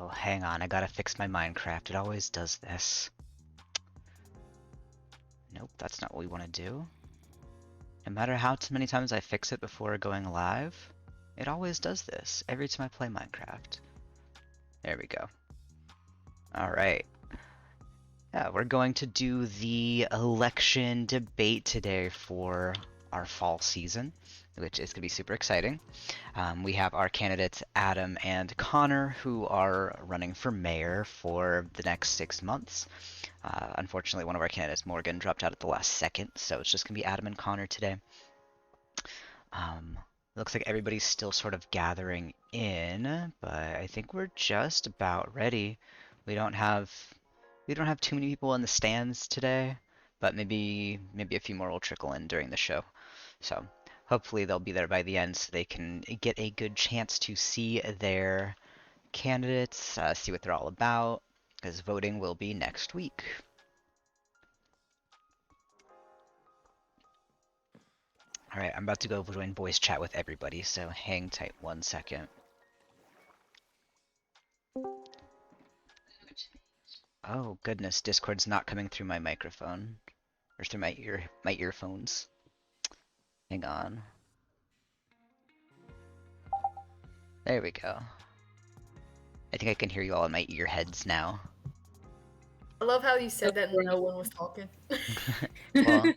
Oh, hang on, I gotta fix my Minecraft. It always does this. Nope, that's not what we want to do. No matter how many times I fix it before going live, it always does this every time I play Minecraft. There we go. Alright. Yeah, we're going to do the election debate today for our fall season, which is going to be super exciting. We have our candidates Adam and Connor, who are running for mayor for the next 6 months. Unfortunately, one of our candidates, Morgan, dropped out at the last second, so it's just going to be Adam and Connor today. Looks like everybody's still sort of gathering in, but I think we're just about ready. We don't have too many people in the stands today, but maybe a few more will trickle in during the show. So hopefully they'll be there by the end so they can get a good chance to see their candidates, see what they're all about, because voting will be next week. Alright, I'm about to go join voice chat with everybody, so hang tight 1 second. Oh goodness, Discord's not coming through my microphone. Or through my earphones. Hang on. There we go. I think I can hear you all in my ear heads now. I love how you said that and no one was talking. Well,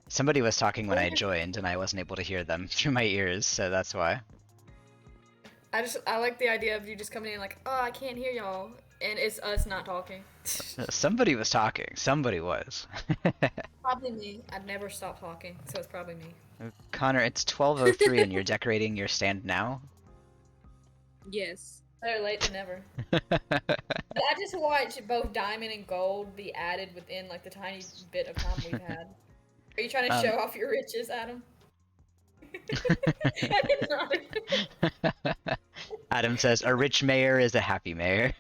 somebody was talking when I joined and I wasn't able to hear them through my ears, so that's why. I like the idea of you just coming in like, oh, I can't hear y'all, and it's us not talking. Somebody was talking. Somebody was. Probably me. I'd never stop talking, so it's probably me. Connor, it's 12:03 and you're decorating your stand now? Yes. Better late than never. I just watched both diamond and gold be added within like the tiny bit of time we've had. Are you trying to show off your riches, Adam? I did not. Adam says, a rich mayor is a happy mayor.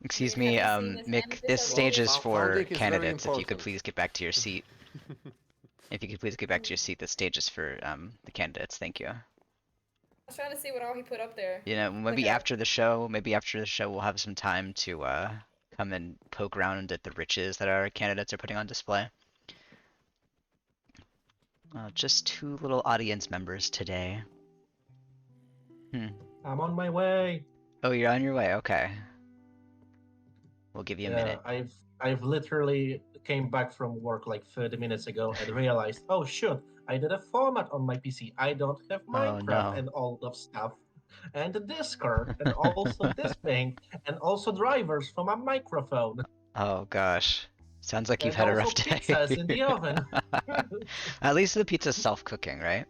Excuse me, Mick, this stage is for candidates. If you could please get back to your seat. If you could please get back to your seat, the stage is for the candidates. Thank you. I was trying to see what all he put up there. You know, maybe after the show, we'll have some time to come and poke around at the riches that our candidates are putting on display. Just 2 little audience members today. I'm on my way. Oh, you're on your way. Okay. We'll give you a minute. I've literally came back from work like 30 minutes ago and realized, oh shoot, I did a format on my PC. I don't have Minecraft and all of stuff. And the Discord, and also this thing, and also drivers for my microphone. Oh gosh. Sounds like you've had a rough day. Pizzas in the oven. At least the pizza's self-cooking, right?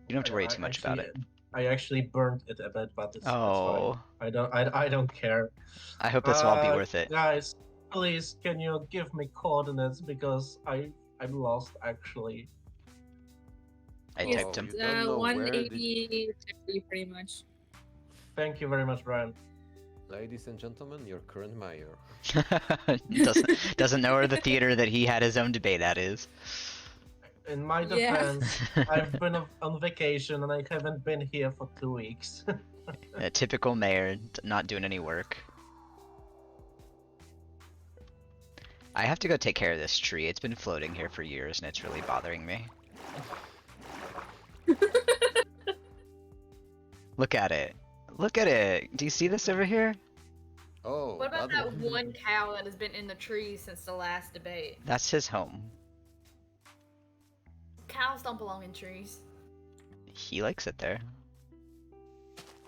You don't have to worry too much about it. I actually burnt it a bit, but it's Oh. fine. I don't care. I hope this will all be worth it. Guys, please, can you give me coordinates because I'm lost actually. I typed them. 180 pretty much. Thank you very much, Brian. Ladies and gentlemen, your current mayor. doesn't know where the theater that he had his own debate at is. In my defense, I've been on vacation and I haven't been here for 2 weeks. A typical mayor, not doing any work. I have to go take care of this tree. It's been floating here for years and it's really bothering me. Look at it. Look at it. Do you see this over here? Oh. What about that one cow that has been in the tree since the last debate? That's his home. Cows don't belong in trees. He likes it there.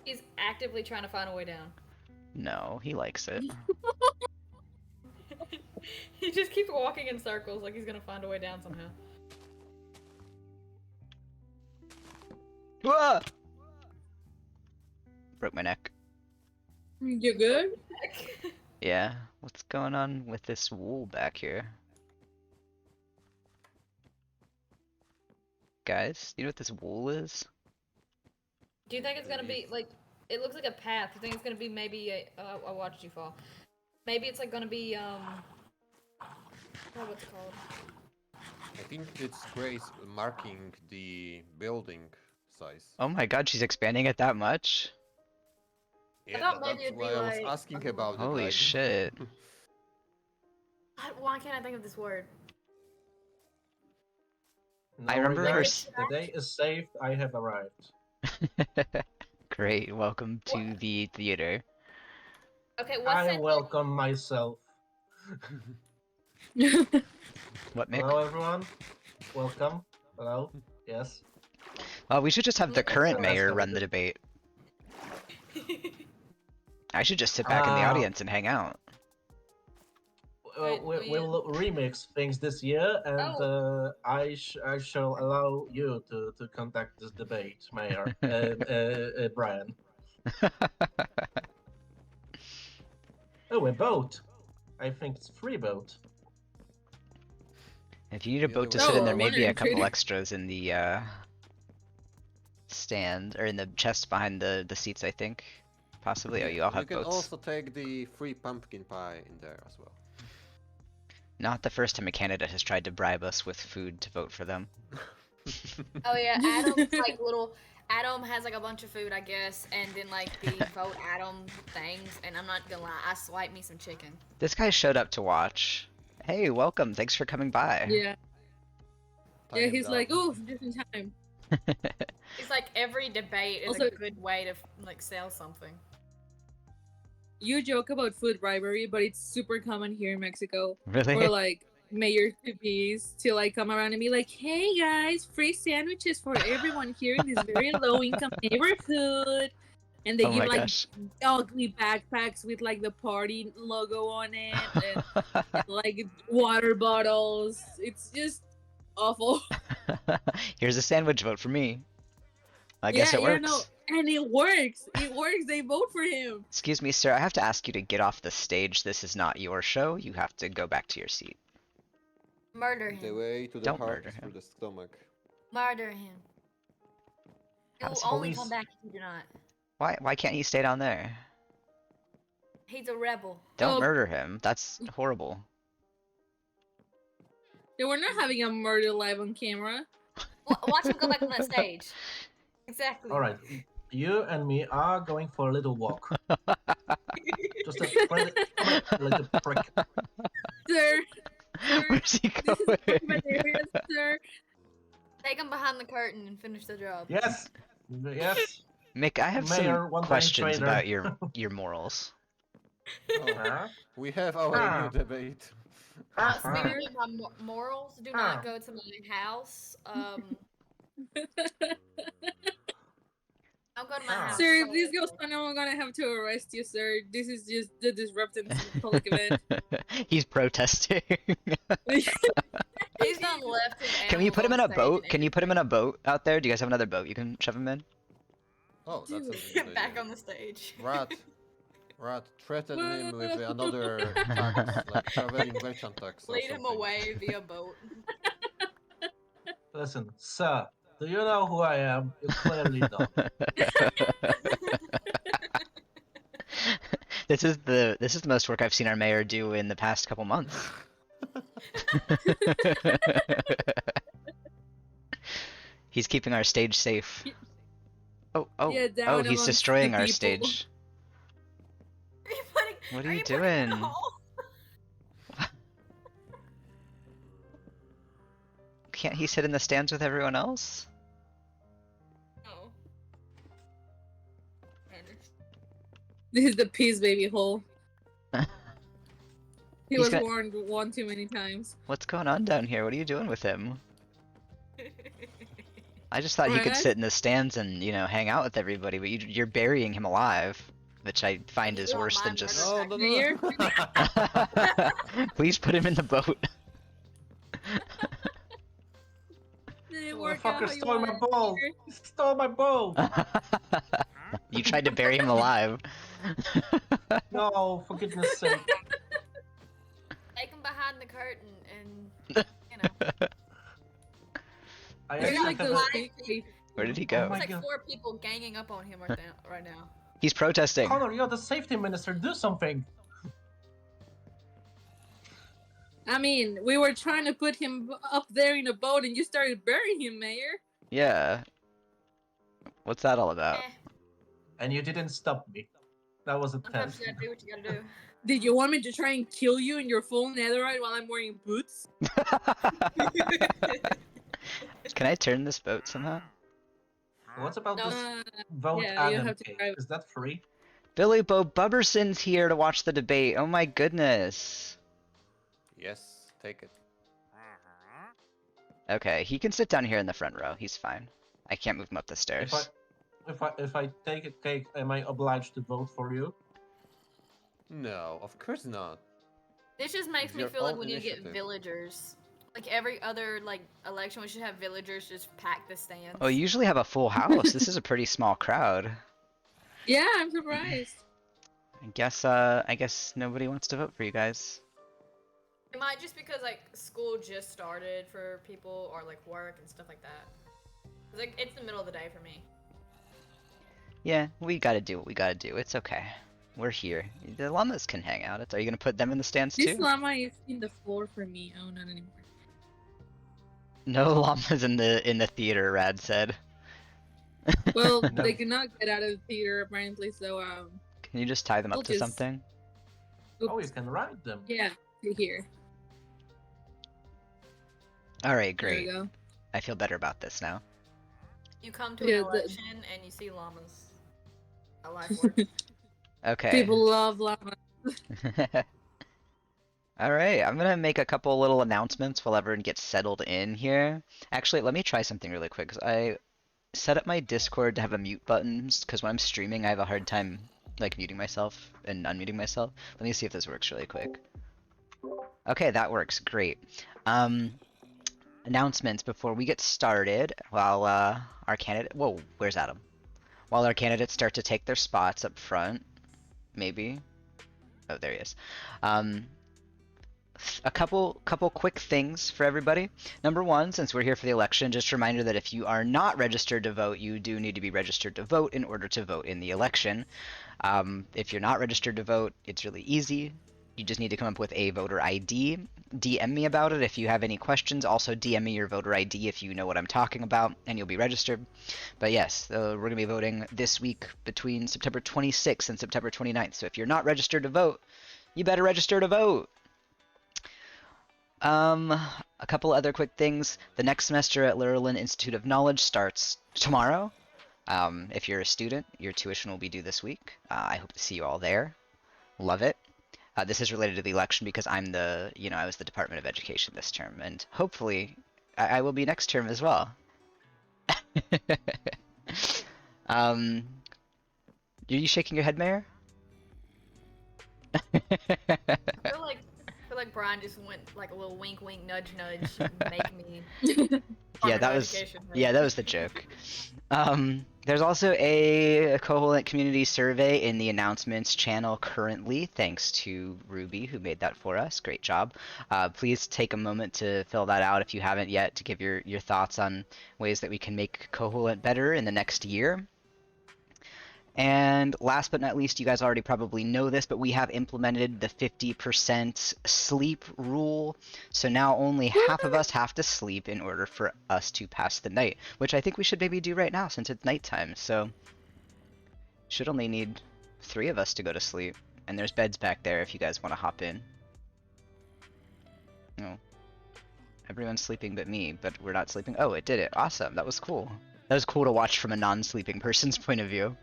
He's actively trying to find a way down. No, he likes it. He just keeps walking in circles like he's gonna find a way down somehow. Whoa! Broke my neck. You good? Yeah. What's going on with this wool back here? Guys, you know what this wool is? Do you think it's gonna be like? It looks like a path. You think it's gonna be maybe a? I watched you fall. Maybe it's like gonna be what's it called? I think it's Grace marking the building size. Oh my god, she's expanding it that much? Yeah, thought maybe that's it'd be why I was like asking a about it. Holy Like... shit. Why can't I think of this word? No I remember her. regrets. The day is saved. I have arrived. Great, welcome to What? the theater. Okay, what's I that? welcome myself. What, Mick? Hello, everyone. Welcome. Hello. Yes. Well, we should just have the Let's current go. mayor run the debate. I should just sit back in the audience and hang out. We'll remix things this year, and Oh. I shall allow you to conduct this debate, Mayor. Brian. Oh, a boat. I think it's free boat. If you need a The boat other to way sit in, Oh, there I may wonder be a if couple it- extras in the stand, or in the chest behind the seats, I think. Possibly. Oh, you all You have can boats. also take the free pumpkin pie in there as well. Not the first time a candidate has tried to bribe us with food to vote for them. Oh yeah, Adam's like little. Adam has like a bunch of food, I guess, and then like the vote Adam things. And I'm not gonna lie, I swiped me some chicken. This guy showed up to watch. Hey, welcome. Thanks for coming by. Yeah. Tie Yeah, him he's down. like, oh, just in time. It's like every debate is Also- a good way to like sell something. You joke about food bribery, but it's super common here in Mexico. Really? Or like mayor to be's to like come around and be like, hey guys, free sandwiches for everyone here in this very low income neighborhood. And they Oh give my like gosh. ugly backpacks with like the party logo on it and like water bottles. It's just awful. Here's a sandwich vote for me. I guess it works. No, and it works. It works. They vote for him. Excuse me, sir. I have to ask you to get off the stage. This is not your show. You have to go back to your seat. Murder The him. way to the Don't heart murder is him. through the stomach. Murder him. He will How's only police- come back if you do not. Why can't he stay down there? He's a rebel. Don't Oh. murder him. That's horrible. They were not having a murder live on camera. Watch him go back on that stage. Exactly. All right. You and me are going for a little walk. Just a little prick. Sir, Where's he this is a going? private area, sir. Take him behind the curtain and finish the job. Yes. Yes. Mick, I have Mayor, some one-time questions traitor. about your morals. Oh, Huh? we have our Ah. new debate. Speaking of my morals, do not go to my house. Don't go to my house. Sir, if this goes on, I'm gonna have to arrest you, sir. This is just the disrupting the public event. He's protesting. He's done left his Can you put him in animals a on boat? stage Can you put him in a boat out there? Do you guys have another boat you can shove him in? Oh, that's a and good back idea. on the stage. Rat, threaten him with another tax, like traveling merchant tax or Lead him something. away via boat. Listen, sir. Do you know who I am? You clearly don't. This is the most work I've seen our mayor do in the past couple months. He's keeping our stage safe. Oh, Yeah, down oh, he's amongst destroying the our people. stage. Are you putting, What are are you you putting him in a doing? hole? Can't he sit in the stands with everyone else? No. This is the peace baby hole. He He's was got- warned one too many times. What's going on down here? What are you doing with him? I just thought he could Right? sit in the stands and, you know, hang out with everybody, but you're burying him alive, which I find You is don't worse than mind just. No, no, Mayor? no. Please put him in the boat. Did it The work out fucker how you stole my wanted, boat. Mayor? He stole my boat. You tried to bury him alive. No, for goodness sake. Take him behind the curtain and, you know. I Maybe actually like have those a... big Where did he Oh go? my There's like God. 4 people ganging up on him right now. He's protesting. Connor, you're the safety minister. Do something. I mean, we were trying to put him up there in a boat and you started burying him, Mayor. Yeah. What's that all about? Eh, And you didn't stop me. That was a sometimes test. you gotta do what you gotta do. Did you want me to try and kill you in your full netherite while I'm wearing boots? Can I turn this boat somehow? What's about No. this vote Yeah, you Adam have to cake? drive. Is that free? Billy Bo Bubberson's here to watch the debate. Oh my goodness. Yes, take it. Okay, he can sit down here in the front row. He's fine. I can't move him up the If stairs. I take a cake, am I obliged to vote for you? No, of course not. This just makes It's me your feel like own we need to get initiative. villagers. Like every other election, we should have villagers just pack the stands. Oh, you usually have a full house. This is a pretty small crowd. Yeah, I'm surprised. I guess nobody wants to vote for you guys. It might just because like school just started for people or like work and stuff like that. It's the middle of the day for me. Yeah, we gotta do what we gotta do. It's okay. We're here. The llamas can hang out. Are you gonna put them in the stands This too? llama is in the floor for me. Oh, not anymore. No llamas in the theater, Rad said. Well, No. they cannot get out of the theater apparently, so Can you just tie them up We'll to just- something? oops. Oh, you can ride them. Yeah, here. Alright, There we great. go. I feel better about this now. You come to Yeah, an the- election and you see llamas. A life work. Okay. People love llama. Alright, I'm gonna make a couple little announcements while everyone gets settled in here. Actually, let me try something really quick, because I set up my Discord to have a mute button, because when I'm streaming I have a hard time like muting myself and unmuting myself. Let me see if this works really quick. Okay, that works, great. Announcements before we get started, while our candidate, whoa, where's Adam? While our candidates start to take their spots up front, maybe. Oh, there he is. A couple quick things for everybody. Number one, since we're here for the election, just a reminder that if you are not registered to vote, you do need to be registered to vote in order to vote in the election. If you're not registered to vote, it's really easy. You just need to come up with a voter ID. DM me about it if you have any questions. Also DM me your voter ID if you know what I'm talking about, and you'll be registered. But yes, we're going to be voting this week between September 26th and September 29th. So if you're not registered to vote, you better register to vote. A couple other quick things. The next semester at Lurelin Institute of Knowledge starts tomorrow. If you're a student, your tuition will be due this week. I hope to see you all there. Love it. This is related to the election because I was the Department of Education this term, and hopefully I will be next term as well. Are you shaking your head, Mayor? I feel like Brian just went like a little wink, wink, nudge, nudge, make me. Yeah, that was the joke. There's also a Koholint community survey in the announcements channel currently, thanks to Ruby who made that for us. Great job. Please take a moment to fill that out if you haven't yet, to give your thoughts on ways that we can make Koholint better in the next year. And last but not least, you guys already probably know this, but we have implemented the 50% sleep rule. So now only half of us have to sleep in order for us to pass the night, which I think we should maybe do right now since it's nighttime. So should only need 3 of us to go to sleep. And there's beds back there if you guys want to hop in. No. Everyone's sleeping but me, but we're not sleeping. Oh, it did it. Awesome. That was cool. That was cool to watch from a non-sleeping person's point of view.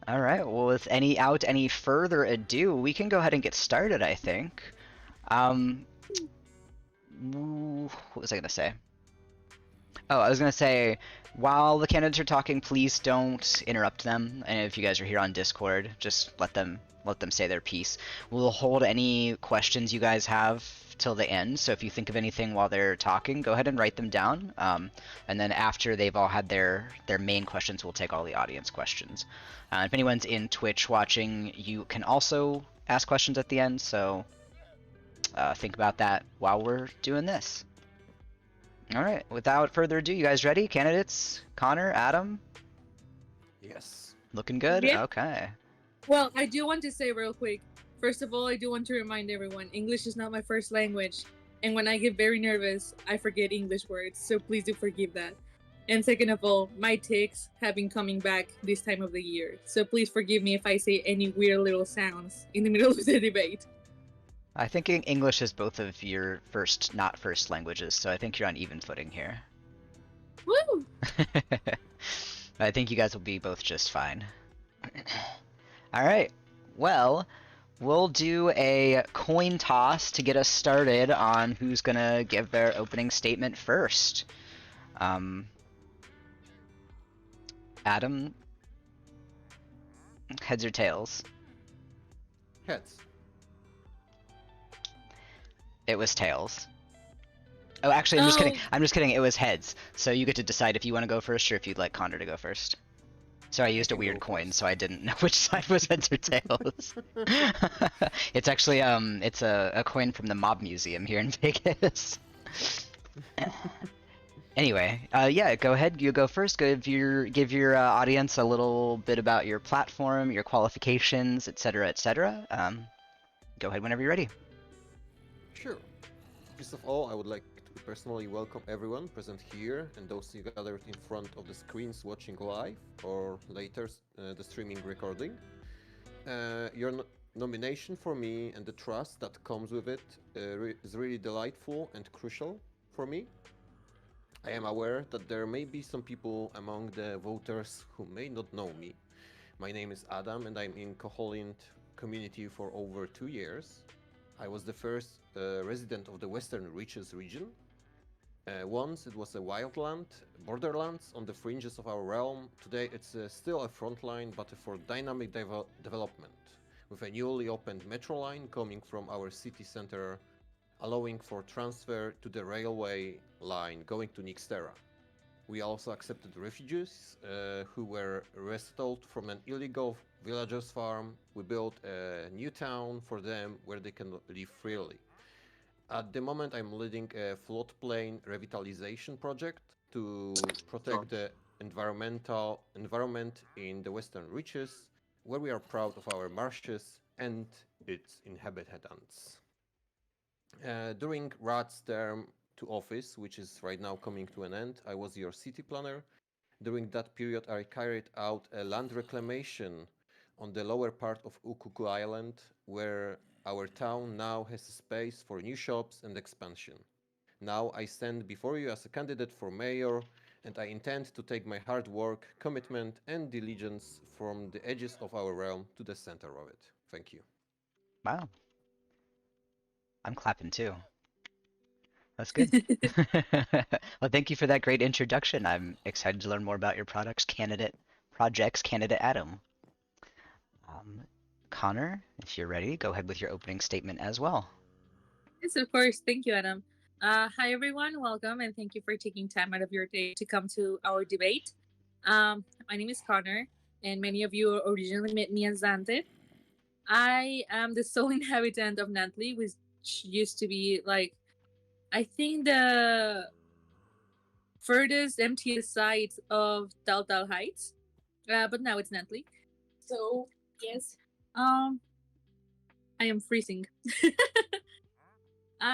All right. Well, without any further ado, we can go ahead and get started, I think. What was I gonna say? Oh, I was gonna say, while the candidates are talking, please don't interrupt them. And if you guys are here on Discord, just let them say their piece. We'll hold any questions you guys have till the end. So if you think of anything while they're talking, go ahead and write them down. And then after they've all had their main questions, we'll take all the audience questions. If anyone's in Twitch watching, you can also ask questions at the end. So think about that while we're doing this. All right. Without further ado, you guys ready? Candidates? Connor, Adam? Yes. Looking good? Yeah. Okay. Well, I do want to say real quick. First of all, I do want to remind everyone, English is not my first language. And when I get very nervous, I forget English words. So please do forgive that. And second of all, my tics have been coming back this time of the year. So please forgive me if I say any weird little sounds in the middle of the debate. I think English is both of your not first languages, so I think you're on even footing here. Woo! I think you guys will be both just fine. Alright, well, we'll do a coin toss to get us started on who's gonna give their opening statement first. Adam, heads or tails? Heads. It was tails. Oh, actually, I'm just kidding. I'm just kidding. It was heads. So you get to decide if you want to go first or if you'd like Connor to go first. So I used a weird coin, so I didn't know which side was heads or tails. It's actually it's a coin from the Mob Museum here in Vegas. Anyway, yeah, go ahead. You go first. Give your audience a little bit about your platform, your qualifications, etc., etc. Go ahead whenever you're ready. Sure. First of all, I would like to personally welcome everyone present here and those gathered in front of the screens watching live or later the streaming recording. Your nomination for me and the trust that comes with it is really delightful and crucial for me. I am aware that there may be some people among the voters who may not know me. My name is Adam and I'm in Koholint community for over 2 years. I was the first resident of the Western Reaches region. Once it was a wildland, borderlands on the fringes of our realm. Today it's still a frontline, but for dynamic development, with a newly opened metro line coming from our city center, allowing for transfer to the railway line going to Nixtera. We also accepted refugees who were resettled from an illegal villager's farm. We built a new town for them where they can live freely. At the moment, I'm leading a floodplain revitalization project to protect the environment in the Western Reaches, where we are proud of our marshes and its inhabitants. During Rad's term to office, which is right now coming to an end, I was your city planner. During that period, I carried out a land reclamation on the lower part of Ukuku Island, where our town now has space for new shops and expansion. Now I stand before you as a candidate for mayor, and I intend to take my hard work, commitment, and diligence from the edges of our realm to the center of it. Thank you. Wow. I'm clapping too. That's good. Well, thank you for that great introduction. I'm excited to learn more about your projects, candidate Adam. Connor, if you're ready, go ahead with your opening statement as well. Yes, of course. Thank you, Adam. Hi, everyone. Welcome, and thank you for taking time out of your day to come to our debate. My name is Connor, and many of you originally met me as Dante. I am the sole inhabitant of Nantley, which used to be like, I think the furthest, emptiest side of Tal Heights, but now it's Nantley. So yes, I am freezing.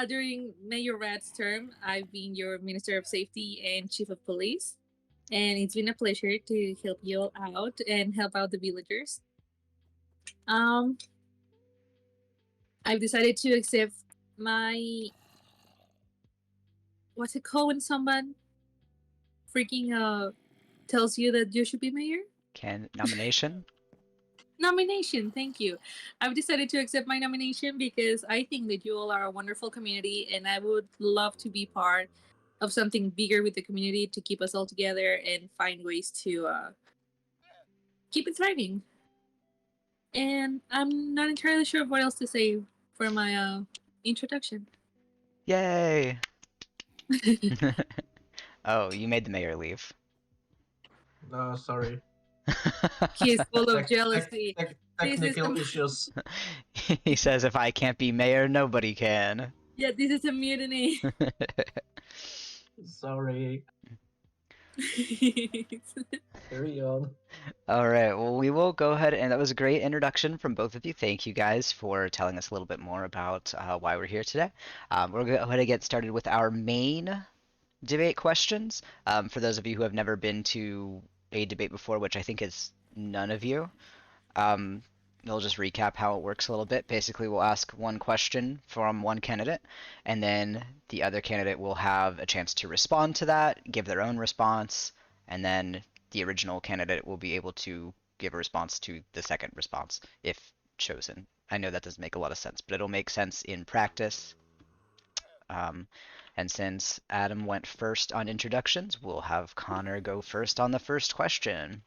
During Mayor Rad's term, I've been your Minister of Safety and Chief of Police, and it's been a pleasure to help you all out and help out the villagers. I've decided to accept my what's it called when someone freaking tells you that you should be mayor? Nomination? Nomination, thank you. I've decided to accept my nomination because I think that you all are a wonderful community and I would love to be part of something bigger with the community to keep us all together and find ways to keep it thriving. And I'm not entirely sure what else to say for my introduction. Yay! Oh, you made the mayor leave. No, sorry. He's full of jealousy. Technical issues. He says if I can't be mayor, nobody can. Yeah, this is a mutiny. Sorry. Carry on. All right, well, we will go ahead, and that was a great introduction from both of you. Thank you guys for telling us a little bit more about why we're here today. We're going to go ahead and get started with our main debate questions. For those of you who have never been to a debate before, which I think is none of you, um, we'll just recap how it works a little bit. Basically, we'll ask one question from one candidate, and then the other candidate will have a chance to respond to that, give their own response, and then the original candidate will be able to give a response to the second response if chosen. I know that doesn't make a lot of sense, but it'll make sense in practice. Um, and since Adam went first on introductions, we'll have Connor go first on the first question.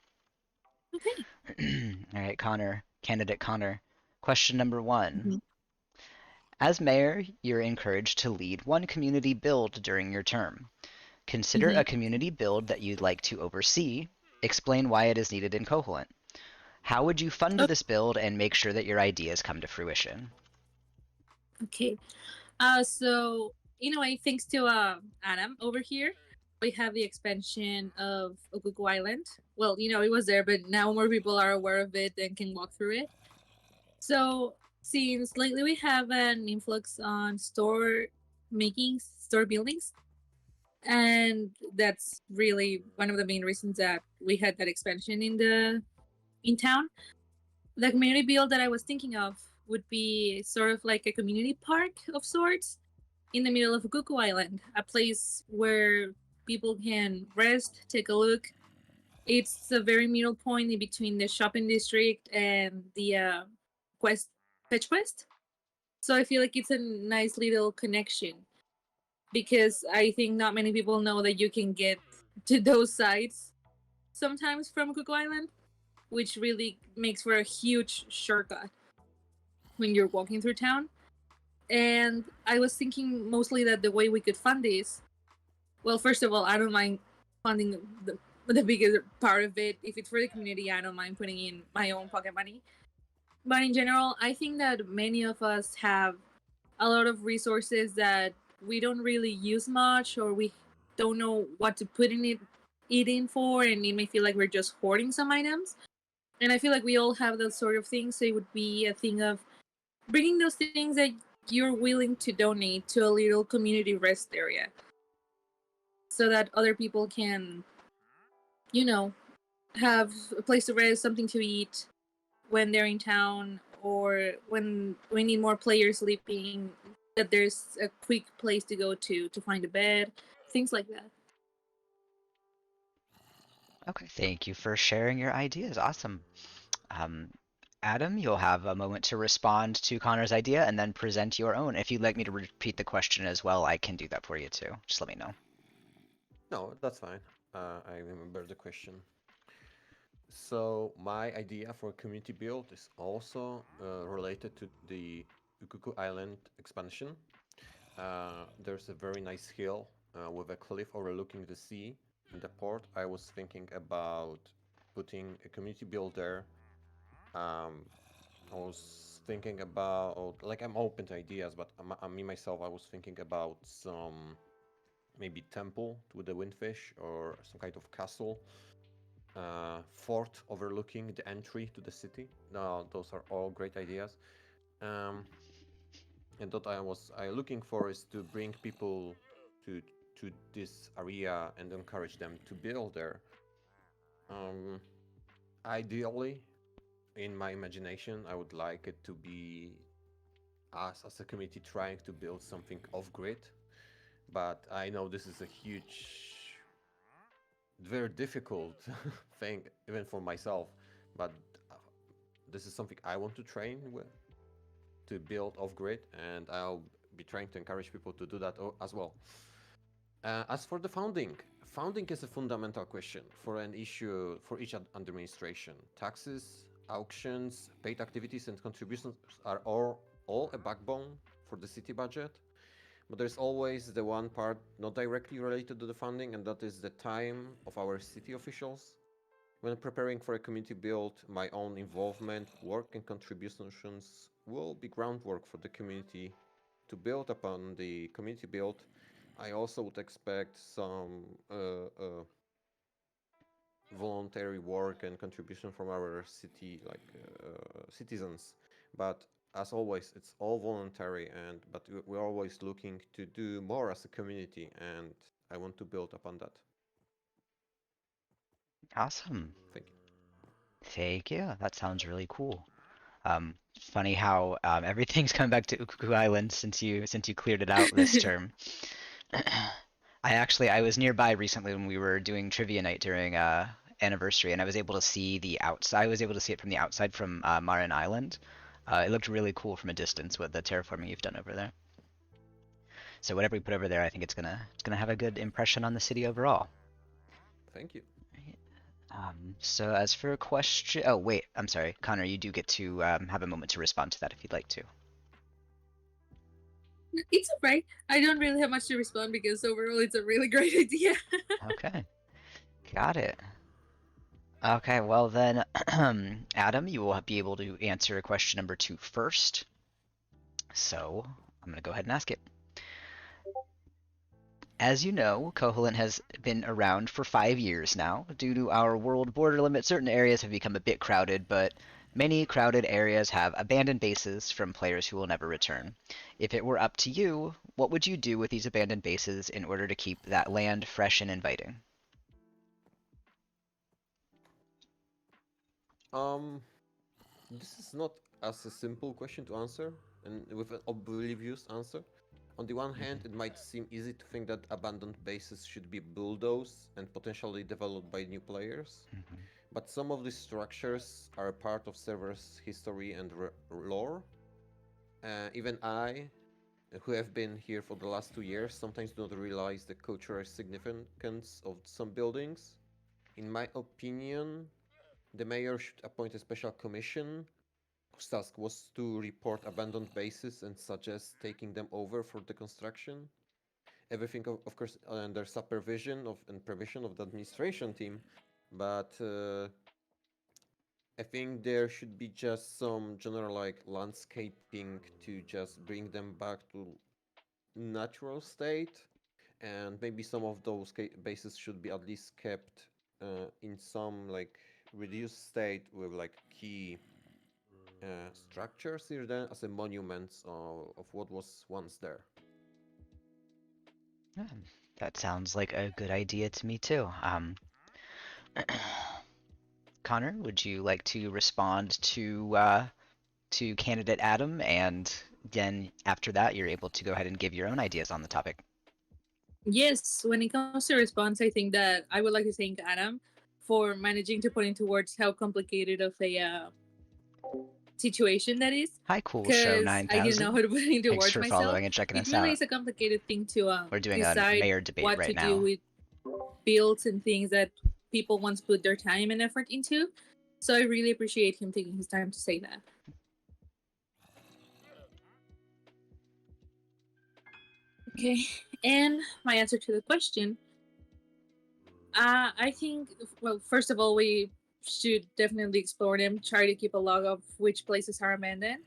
Okay. All right, Connor, candidate Connor. Question number one. Mhm. As mayor, you're encouraged to lead one community build during your term. Consider a community build that you'd like to oversee. Explain why it is needed in Koholint. How would you fund Oh, this build and make sure that your ideas come to fruition? okay. So in a way, thanks to Adam over here, we have the expansion of Okuku Island. Well, it was there, but now more people are aware of it and can walk through it. So since lately we have an influx on store buildings, and that's really one of the main reasons that we had that expansion in town. The community build that I was thinking of would be sort of like a community park of sorts in the middle of Kuku Island, a place where people can rest, take a look. It's a very middle point in between the shopping district and the quest fetch quest. So I feel like it's a nice little connection because I think not many people know that you can get to those sites sometimes from Kuku Island, which really makes for a huge shortcut when you're walking through town. And I was thinking mostly that the way we could fund this, well, first of all, I don't mind funding the biggest part of it. If it's for the community, I don't mind putting in my own pocket money. But in general, I think that many of us have a lot of resources that we don't really use much, or we don't know what to put it in for, and it may feel like we're just hoarding some items. And I feel like we all have that sort of thing, so it would be a thing of bringing those things that you're willing to donate to a little community rest area so that other people can, you know, have a place to rest, something to eat when they're in town, or when we need more players sleeping, that there's a quick place to go to find a bed, things like that. Okay, thank you for sharing your ideas. Awesome. Um, Adam, you'll have a moment to respond to Connor's idea and then present your own. If you'd like me to repeat the question as well, I can do that for you too. Just let me know. No, that's fine. I remember the question. So my idea for community build is also related to the Ukuku Island expansion. There's a very nice hill with a cliff overlooking the sea and the port. I was thinking about putting a community build there. Um, I was thinking about, like, I'm open to ideas, but me myself, I was thinking about some maybe temple with the windfish or some kind of castle, fort overlooking the entry to the city. No, those are all great ideas. Um, and what I looking for is to bring people to to this area and encourage them to build there. Um, Ideally, in my imagination, I would like it to be us as a community trying to build something off grid, but I know this is a huge, very difficult thing, even for myself. But uh, this is something I want to train with to build off grid, and I'll be trying to encourage people to do that as well. As for the founding is a fundamental question for an issue for each administration. Taxes, auctions, paid activities, and contributions are all a backbone for the city budget. But there's always the one part not directly related to the funding, and that is the time of our city officials. When preparing for a community build, my own involvement, work, and contributions will be groundwork for the community to build upon the community build. I also would expect some voluntary work and contribution from our city, like citizens. But as always, it's all voluntary, and but we're always looking to do more as a community. And I want to build upon that. Awesome. Thank you. Thank you. That sounds really cool. Funny how everything's coming back to Ukuku Island since you cleared it out this term. I was nearby recently when we were doing trivia night during anniversary, and I was able to see the outside. I was able to see it from the outside from Marin Island. It looked really cool from a distance with the terraforming you've done over there. So whatever we put over there, I think it's gonna have a good impression on the city overall. Thank you. So as for a question, oh wait, I'm sorry, Connor, you do get to have a moment to respond to that if you'd like to. It's alright. I don't really have much to respond because overall it's a really great idea. Okay, got it. Okay, well then, Adam, you will be able to answer question number 2 first. So I'm gonna go ahead and ask it. As you know, Koholint has been around for 5 years now. Due to our world border limit, certain areas have become a bit crowded, but many crowded areas have abandoned bases from players who will never return. If it were up to you, what would you do with these abandoned bases in order to keep that land fresh and inviting? This is not as a simple question to answer, and with an oblivious answer. On the one hand, it might seem easy to think that abandoned bases should be bulldozed and potentially developed by new players, but some of these structures are a part of server's history and lore. Even I, who have been here for the last 2 years, sometimes do not realize the cultural significance of some buildings. In my opinion, the mayor should appoint a special commission whose task was to report abandoned bases and suggest taking them over for the construction. Everything, of course, under supervision of and permission of the administration team, but I think there should be just some general like landscaping to just bring them back to natural state, and maybe some of those bases should be at least kept in some like reduced state with like key structures here then as a monuments of what was once there. Yeah, that sounds like a good idea to me too. Connor, would you like to respond to candidate Adam, and then after that, you're able to go ahead and give your own ideas on the topic. Yes, when it comes to response, I think that I would like to thank Adam for managing to put into words how complicated of a situation that is. Hi, cool show Because I didn't 9000. know how to put it into Thanks words for myself. following and checking It us really out. is a complicated thing to We're doing a decide mayor debate what right to now. do with builds and things that people once put their time and effort into. So I really appreciate him taking his time to say that. Okay, and my answer to the question, I think, well, first of all, we should definitely explore them, try to keep a log of which places are abandoned.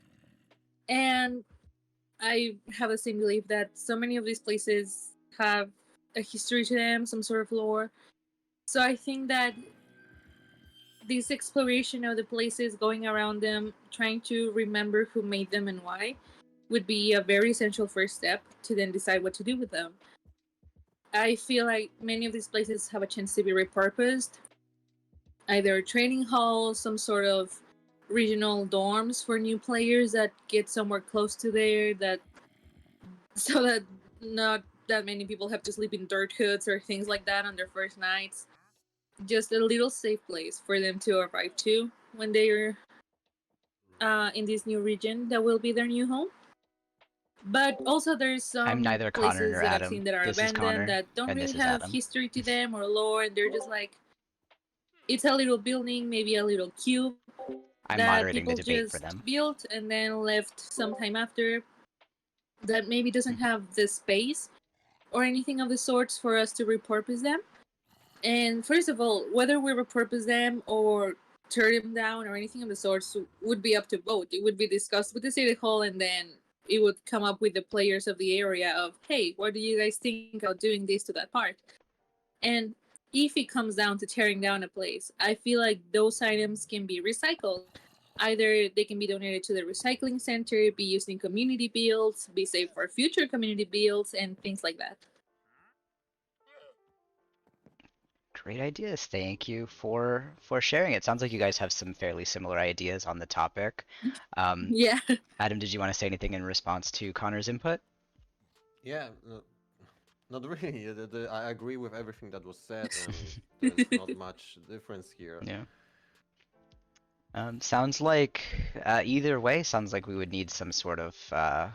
And I have the same belief that so many of these places have a history to them, some sort of lore. So I think that this exploration of the places, going around them, trying to remember who made them and why, would be a very essential first step to then decide what to do with them. I feel like many of these places have a chance to be repurposed, either training halls, some sort of regional dorms for new players that get somewhere close to there, that so that not that many people have to sleep in dirt huts or things like that on their first nights. Just a little safe place for them to arrive to when they're in this new region that will be their new home. But also, there's I'm some neither Connor places nor that I've Adam. seen that are This is abandoned Connor, that don't and really this is have Adam. history to them or lore, and they're just like, it's a little building, maybe a little cube I'm that moderating the people debate for just them. built and then left sometime after, that maybe doesn't have the space or anything of the sorts for us to repurpose them. And first of all, whether we repurpose them or tear them down or anything of the sorts would be up to vote. It would be discussed with the city hall, and then it would come up with the players of the area of, hey, what do you guys think about doing this to that part? And if it comes down to tearing down a place, I feel like those items can be recycled. Either they can be donated to the recycling center, be used in community builds, be saved for future community builds, and things like that. Great ideas. Thank you for sharing. It sounds like you guys have some fairly similar ideas on the topic. Yeah. Adam, did you want to say anything in response to Connor's input? Yeah, not really. I agree with everything that was said, and there's not much difference here. Yeah. Sounds like either way, sounds like we would need some sort of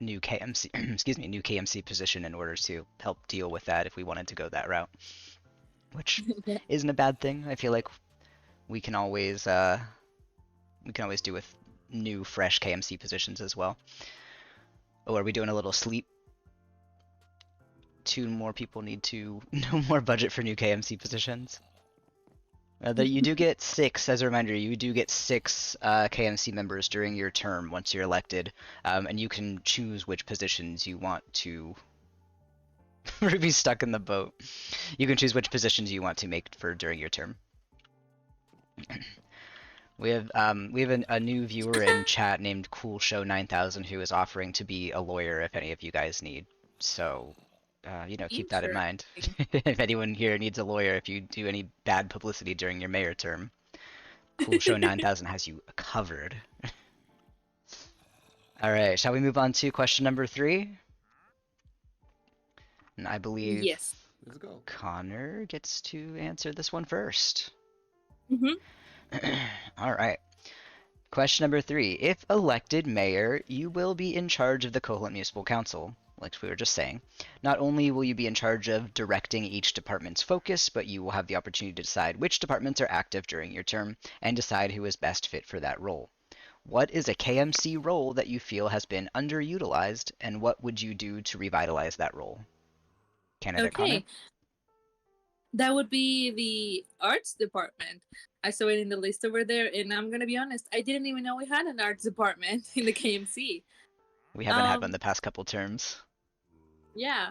new KMC, excuse me, new KMC position in order to help deal with that if we wanted to go that route, which Yeah. isn't a bad thing. I feel like we can always do with new, fresh KMC positions as well. Oh, are we doing a little sleep? Two more people need to no more budget for new KMC positions. That you do get 6, as a reminder, you do get 6 KMC members during your term once you're elected, and you can choose which positions you want to be stuck in the boat. You can choose which positions you want to make for during your term. We have a new viewer in chat named Cool Show 9000 who is offering to be a lawyer if any of you guys need. So, keep that in mind. If anyone here needs a lawyer, if you do any bad publicity during your mayor term, Cool Show 9000 has you covered. All right, shall we move on to question number 3? And I believe Yes. Let's go. Connor gets to answer this one first. Mm-hmm. All right. Question number 3. If elected mayor, you will be in charge of the Koholint Municipal Council, like we were just saying. Not only will you be in charge of directing each department's focus, but you will have the opportunity to decide which departments are active during your term and decide who is best fit for that role. What is a KMC role that you feel has been underutilized, and what would you do to revitalize that role? Candidate Connor? That would be the arts department. I saw it in the list over there, and I'm gonna be honest, I didn't even know we had an arts department in the KMC. We haven't had one the past couple terms. Yeah,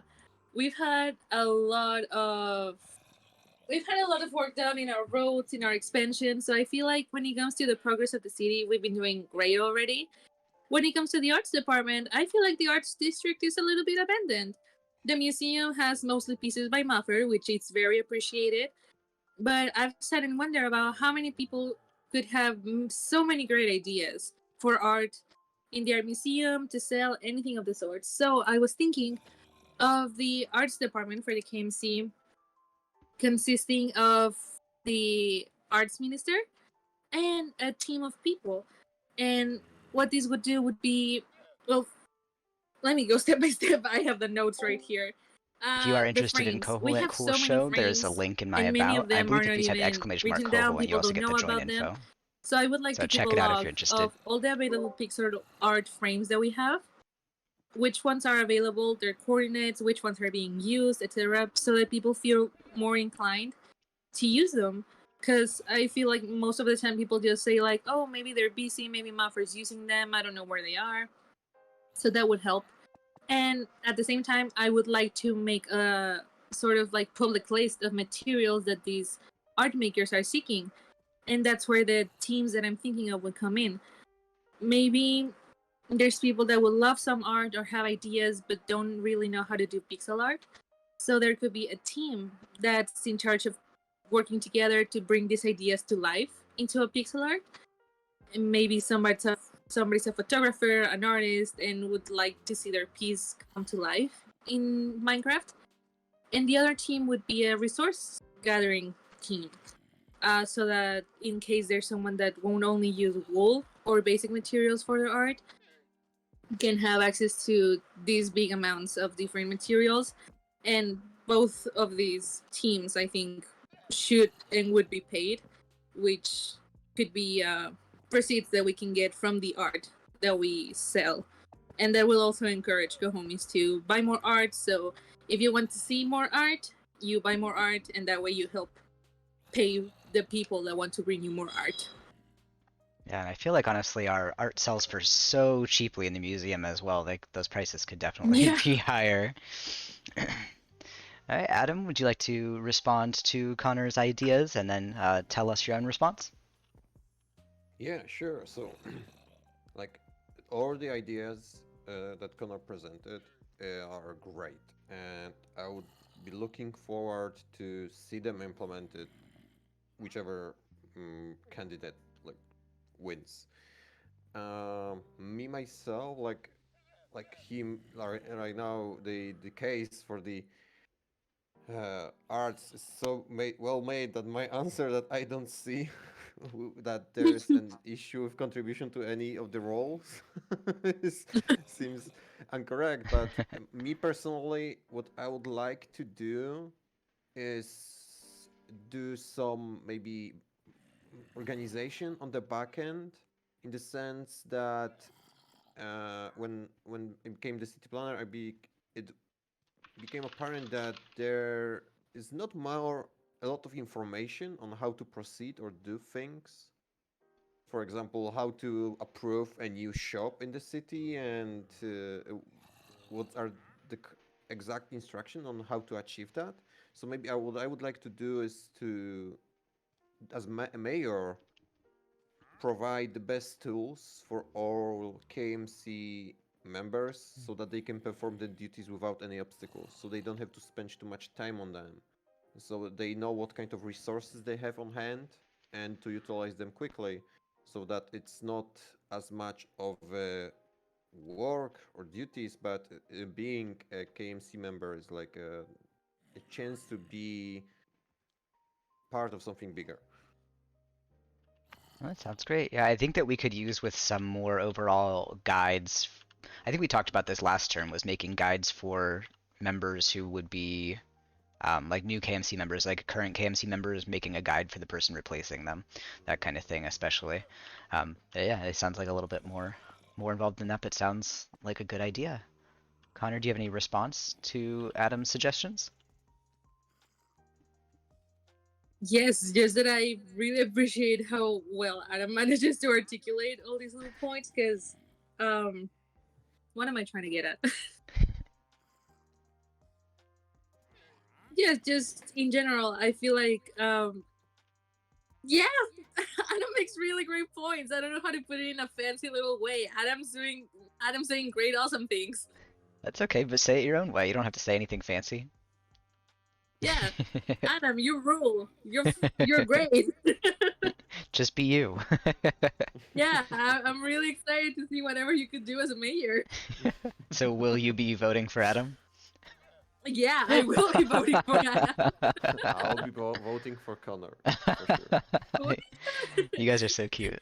we've had a lot of work done in our roads, in our expansion. So I feel like when it comes to the progress of the city, we've been doing great already. When it comes to the arts department, I feel like the arts district is a little bit abandoned. The museum has mostly pieces by Muffer, which is very appreciated. But I've sat and wonder about how many people could have so many great ideas for art in their museum to sell anything of the sort. So I was thinking of the arts department for the KMC consisting of the arts minister and a team of people. And what this would do would be, well, let me go step by step. I have the notes right here. If you are The interested in frames. We Koholint have Cool so many Show, there's a frames, link in my and many about. of I them are believe if not you type even !Koholint, written down. you People also don't get the know join about them. info. So I would like So to check keep a it out if log you're interested. of all the available Pixar art frames that we have, which ones are available, their coordinates, which ones are being used, etc., so that people feel more inclined to use them. Because I feel like most of the time people just say like, oh, maybe they're busy, maybe Muffer's using them, I don't know where they are. So that would help. And at the same time, I would like to make a sort of like public list of materials that these art makers are seeking. And that's where the teams that I'm thinking of would come in. Maybe there's people that will love some art or have ideas but don't really know how to do pixel art. So there could be a team that's in charge of working together to bring these ideas to life into a pixel art. And maybe somebody's a photographer, an artist, and would like to see their piece come to life in Minecraft. And the other team would be a resource gathering team. So that in case there's someone that won't only use wool or basic materials for their art, can have access to these big amounts of different materials. And both of these teams, I think, should and would be paid, which could be proceeds that we can get from the art that we sell. And that will also encourage Kohomis to buy more art. So if you want to see more art, you buy more art, and that way you help pay the people that want to bring you more art. Yeah, and I feel like honestly our art sells for so cheaply in the museum as well. Like those prices could definitely be higher. All right, Adam, would you like to respond to Connor's ideas and then tell us your own response? Yeah, sure. So, like, all the ideas that Connor presented are great, and I would be looking forward to see them implemented, whichever candidate like wins. Me myself, like him right now, the case for the arts is so well made that my answer that I don't see that there is an issue of contribution to any of the roles seems incorrect. But me personally, what I would like to do is do some maybe organization on the back end, in the sense that when it became the city planner, it became apparent that there is not more a lot of information on how to proceed or do things. For example, how to approve a new shop in the city, and what are the exact instructions on how to achieve that. So maybe what I would like to do is to, as a mayor, provide the best tools for all KMC members so that they can perform the duties without any obstacles, so they don't have to spend too much time on them. So they know what kind of resources they have on hand and to utilize them quickly, so that it's not as much of work or duties, but being a KMC member is like a chance to be part of something bigger. Well, that sounds great. Yeah, I think that we could use with some more overall guides. I think we talked about this last term, was making guides for members who would be like new KMC members, like current KMC members, making a guide for the person replacing them, that kind of thing, especially. Yeah, it sounds like a little bit more involved than that, but sounds like a good idea. Connor, do you have any response to Adam's suggestions? Yes, just that I really appreciate how well Adam manages to articulate all these little points, because what am I trying to get at? Yes, just in general, I feel like yeah, Adam makes really great points. I don't know how to put it in a fancy little way. Adam's saying great awesome things. That's okay, but say it your own way. You don't have to say anything fancy. Yeah, Adam, you rule. You're great. Just be you. Yeah, I'm really excited to see whatever you could do as a mayor. So will you be voting for Adam? Yeah, I will be voting for Adam. I'll be voting for Connor, for sure. You guys are so cute.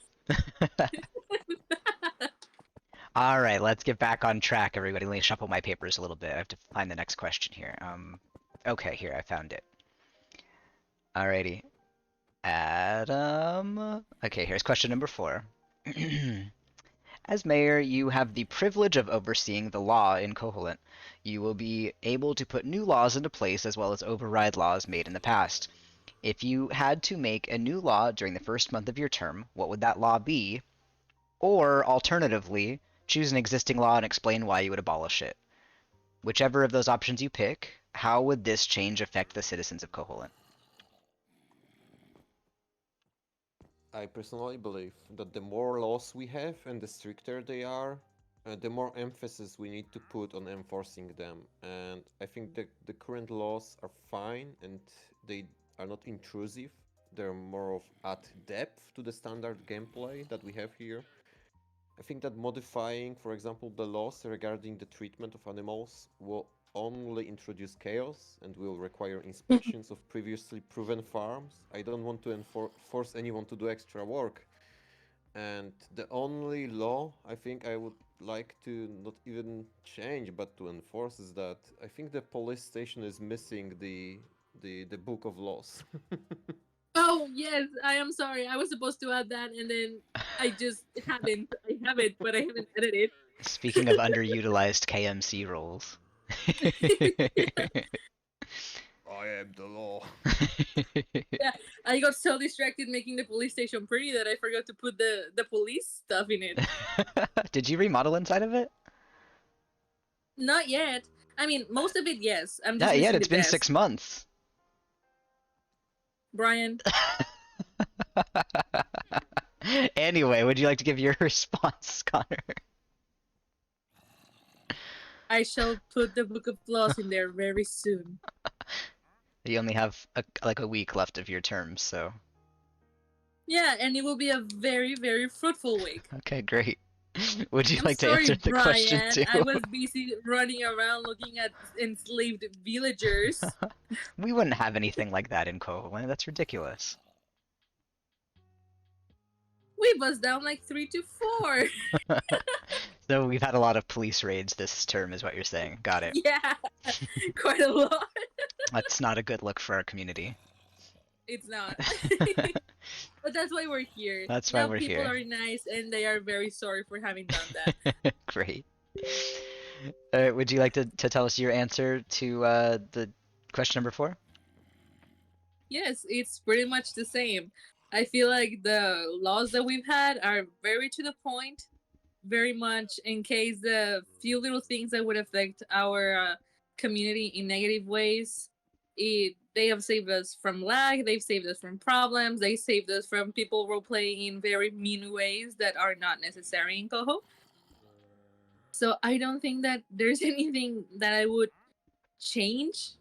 All right, let's get back on track, everybody. Let me shuffle my papers a little bit. I have to find the next question here. Okay, here, I found it. Alrighty. Adam. Okay, here's question number 4. As mayor, you have the privilege of overseeing the law in Koholint. You will be able to put new laws into place as well as override laws made in the past. If you had to make a new law during the first month of your term, what would that law be? Or, alternatively, choose an existing law and explain why you would abolish it. Whichever of those options you pick, how would this change affect the citizens of Koholint? I personally believe that the more laws we have and the stricter they are, the more emphasis we need to put on enforcing them. And I think that the current laws are fine and they are not intrusive. They're more of add depth to the standard gameplay that we have here. I think that modifying, for example, the laws regarding the treatment of animals will only introduce chaos and will require inspections of previously proven farms. I don't want to force anyone to do extra work. And the only law I think I would like to not even change but to enforce is that I think the police station is missing the book of laws. Oh yes, I am sorry. I was supposed to add that, and then I just haven't. I have it, but I haven't edited. Speaking of underutilized KMC roles. I am the law. Yeah, I got so distracted making the police station pretty that I forgot to put the police stuff in it. Did you remodel inside of it? Not yet. I mean, most of it, yes. I'm just Not yet, missing it's the been desk. 6 months. Brian. Anyway, would you like to give your response, Connor? I shall put the book of laws in there very soon. You only have like a week left of your term, so. Yeah, and it will be a very, very fruitful week. Okay, great. Would you I'm like to sorry, answer the question Brian. too? I was busy running around looking at enslaved villagers. We wouldn't have anything like that in Koho. That's ridiculous. We bust down like 3 to 4. So we've had a lot of police raids this term, is what you're saying. Got it. Yeah, quite a lot. That's not a good look for our community. It's not. But that's why we're here. That's why now we're people here. are nice and they are very sorry for having done that. Great. Would you like to tell us your answer to the question number 4? Yes, it's pretty much the same. I feel like the laws that we've had are very to the point, very much in case the few little things that would affect our community in negative ways. They have saved us from lag, they've saved us from problems, they saved us from people role playing in very mean ways that are not necessary in Koho. So I don't think that there's anything that I would change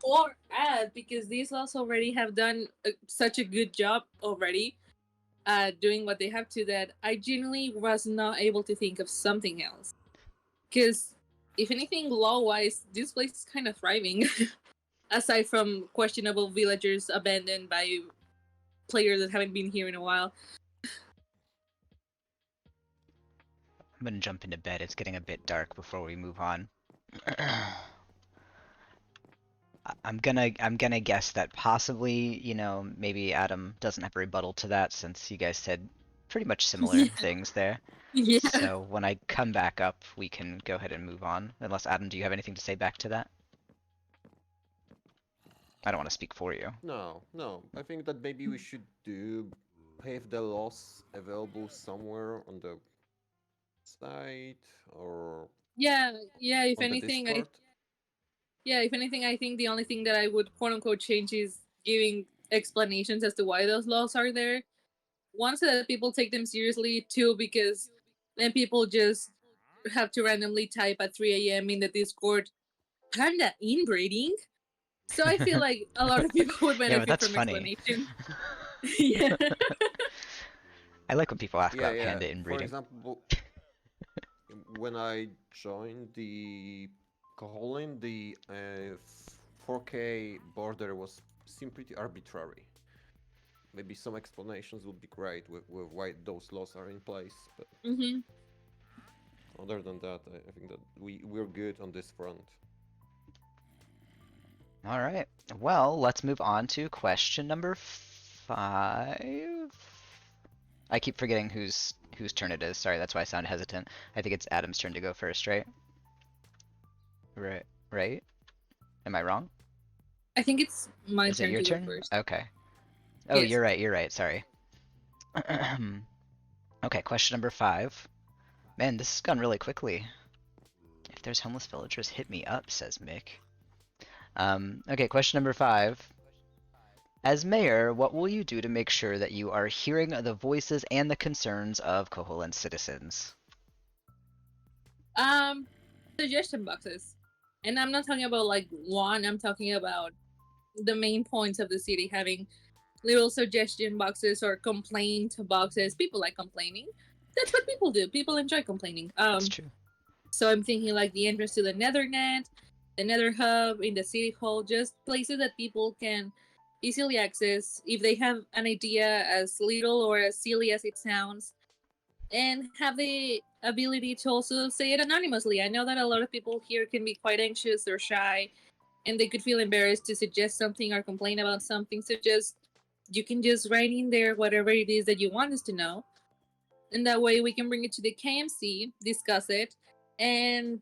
or add, because these laws already have done such a good job already doing what they have to, that I genuinely was not able to think of something else. Because if anything, law-wise, this place is kind of thriving. Aside from questionable villagers abandoned by players that haven't been here in a while. I'm gonna jump into bed. It's getting a bit dark before we move on. I'm gonna guess that possibly, maybe Adam doesn't have a rebuttal to that, since you guys said pretty much similar things there. Yeah. So when I come back up, we can go ahead and move on. Unless, Adam, do you have anything to say back to that? I don't want to speak for you. No. I think that maybe we should have the laws available somewhere on the site or Yeah. If on the anything, Discord. if anything, I think the only thing that I would quote unquote change is giving explanations as to why those laws are there. One, so that people take them seriously. Two, because then people just have to randomly type at 3 a.m. in the Discord, panda inbreeding. So I feel like a lot of people would Yeah, but benefit that's from funny. explanation. Yeah. I like when people ask about Yeah. panda For inbreeding. example, when I joined the Koholin, the 4K border seemed pretty arbitrary. Maybe some explanations would be great with why those laws are in place. But other than that, I think that we're good on this front. All right. Well, let's move on to question number 5. I keep forgetting whose turn it is. Sorry, that's why I sound hesitant. I think it's Adam's turn to go first, right? Right? Am I wrong? I think it's my Is turn it your to turn? go first. Okay. Oh, Yes. you're right. Sorry. Okay, question number 5. Man, this has gone really quickly. If there's homeless villagers, hit me up, says Mick. Okay, question number 5. As mayor, what will you do to make sure that you are hearing the voices and the concerns of Koholint citizens? Suggestion boxes. And I'm not talking about like one, I'm talking about the main points of the city having little suggestion boxes or complaint boxes. People like complaining. That's what people do. People enjoy complaining. That's true. So I'm thinking like the entrance to the Nethernet, the Nether Hub in the city hall, just places that people can easily access if they have an idea as little or as silly as it sounds, and have the ability to also say it anonymously. I know that a lot of people here can be quite anxious or shy, and they could feel embarrassed to suggest something or complain about something. So you can just write in there whatever it is that you want us to know, and that way we can bring it to the KMC, discuss it, and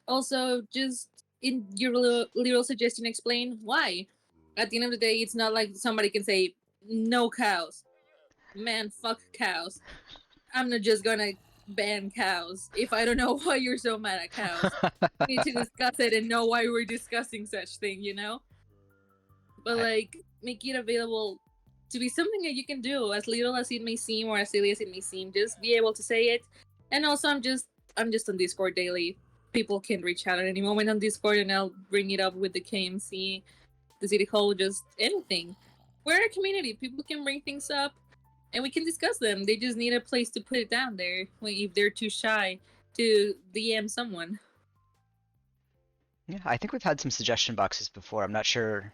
also just in your little suggestion explain why. At the end of the day, it's not like somebody can say no cows. Man, fuck cows. I'm not just gonna ban cows if I don't know why you're so mad at cows. We need to discuss it and know why we're discussing such thing, you know? But like make it available to be something that you can do, as little as it may seem or as silly as it may seem. Just be able to say it. And also I'm just on Discord daily. People can reach out at any moment on Discord, and I'll bring it up with the KMC. the city hall, just anything. We're a community. People can bring things up, and we can discuss them. They just need a place to put it down there if they're too shy to DM someone. Yeah, I think we've had some suggestion boxes before. I'm not sure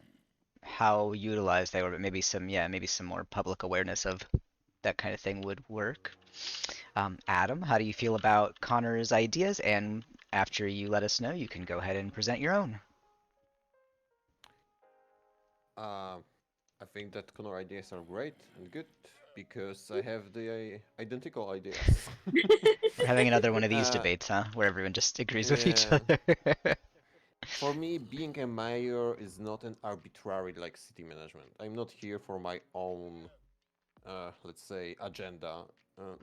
how utilized they were, but maybe some more public awareness of that kind of thing would work. Adam, how do you feel about Connor's ideas? And after you let us know, you can go ahead and present your own. I think that Connor ideas are great and good because I have the identical ideas. We're having another one of these Uh, debates, huh? Where everyone just agrees with each yeah. other. For me, being a mayor is not an arbitrary like city management. I'm not here for my own, let's say, agenda.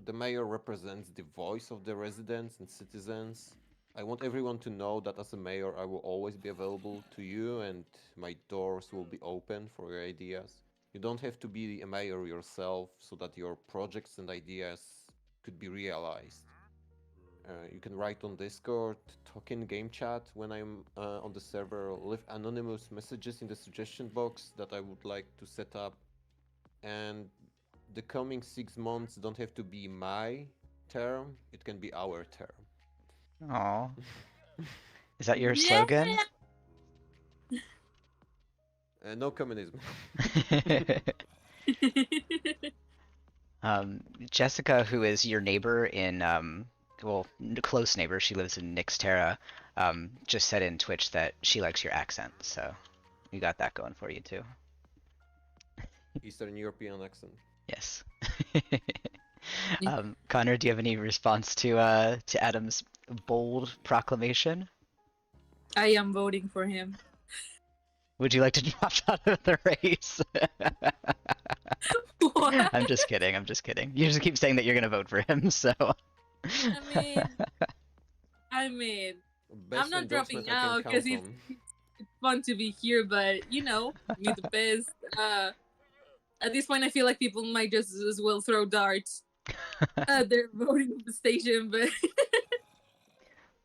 The mayor represents the voice of the residents and citizens. I want everyone to know that as a mayor, I will always be available to you and my doors will be open for your ideas. You don't have to be a mayor yourself so that your projects and ideas could be realized. You can write on Discord, talk in game chat when I'm on the server, leave anonymous messages in the suggestion box that I would like to set up. And the coming 6 months don't have to be my term, it can be our term. Aw. Is that your Yeah. slogan? No communism. Jessica, who is your neighbor in, well, close neighbor, she lives in Nixterra, just said in Twitch that she likes your accent, so you got that going for you too. Eastern European accent. Yes. Connor, do you have any response to Adam's bold proclamation? I am voting for him. Would you like to drop out of the race? What? I'm just kidding. I'm just kidding. You just keep saying that you're gonna vote for him, so. I mean, Best I'm not dropping endorsement I can out because count on. it's fun to be here, but me the best. At this point, I feel like people might just as well throw darts at their voting station, but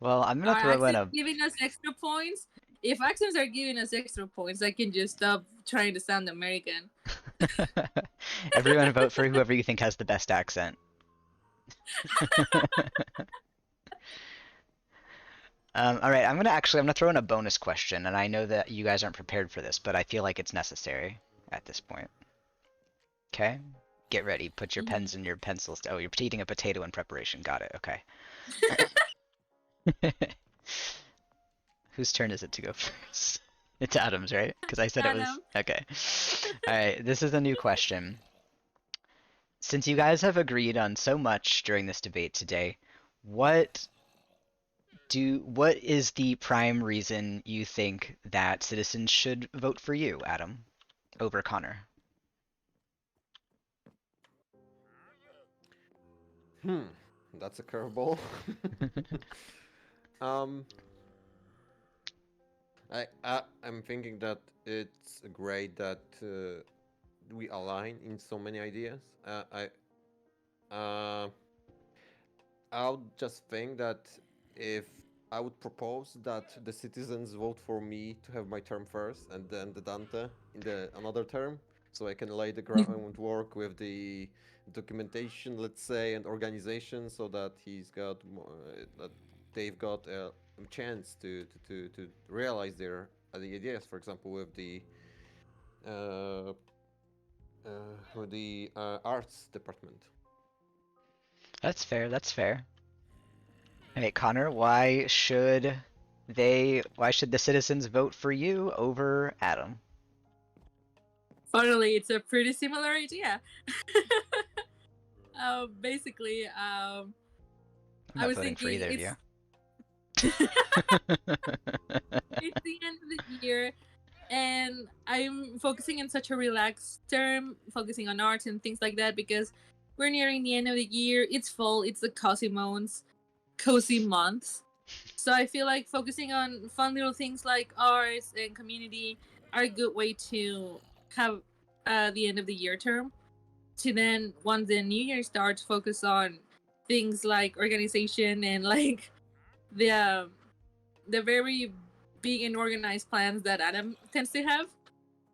Well, I'm gonna are throw in accents giving us extra points? If accents are giving us extra points, I can just stop trying to sound American. Everyone vote for whoever you think has the best accent. All right, I'm gonna throw in a bonus question, and I know that you guys aren't prepared for this, but I feel like it's necessary at this point. Okay, get ready. Put your pens and your pencils. Oh, you're eating a potato in preparation. Got it. Okay. Whose turn is it to go first? It's Adam's, right? Because I said it was. Okay. All right, this is a new question. Since you guys have agreed on so much during this debate today, what is the prime reason you think that citizens should vote for you, Adam, over Connor? That's a curveball. I'm thinking that it's great that we align in so many ideas. I would just think that if I would propose that the citizens vote for me to have my term first, and then the Dante in the another term, so I can lay the groundwork with the documentation, let's say, and organization, so that he's got more, that they've got a chance to realize their the ideas. For example, uh, with the arts department. That's fair. That's fair. Hey, Connor, why should the citizens vote for you over Adam? Finally, it's a pretty similar idea. Basically, I'm I not was voting for thinking either of you. it's the end of the year, and I'm focusing in such a relaxed term, focusing on art and things like that because we're nearing the end of the year. It's fall. It's the cozy months. So I feel like focusing on fun little things like arts and community are a good way to have the end of the year term. To then, once the new year starts, focus on things like organization and like the the very big and organized plans that Adam tends to have.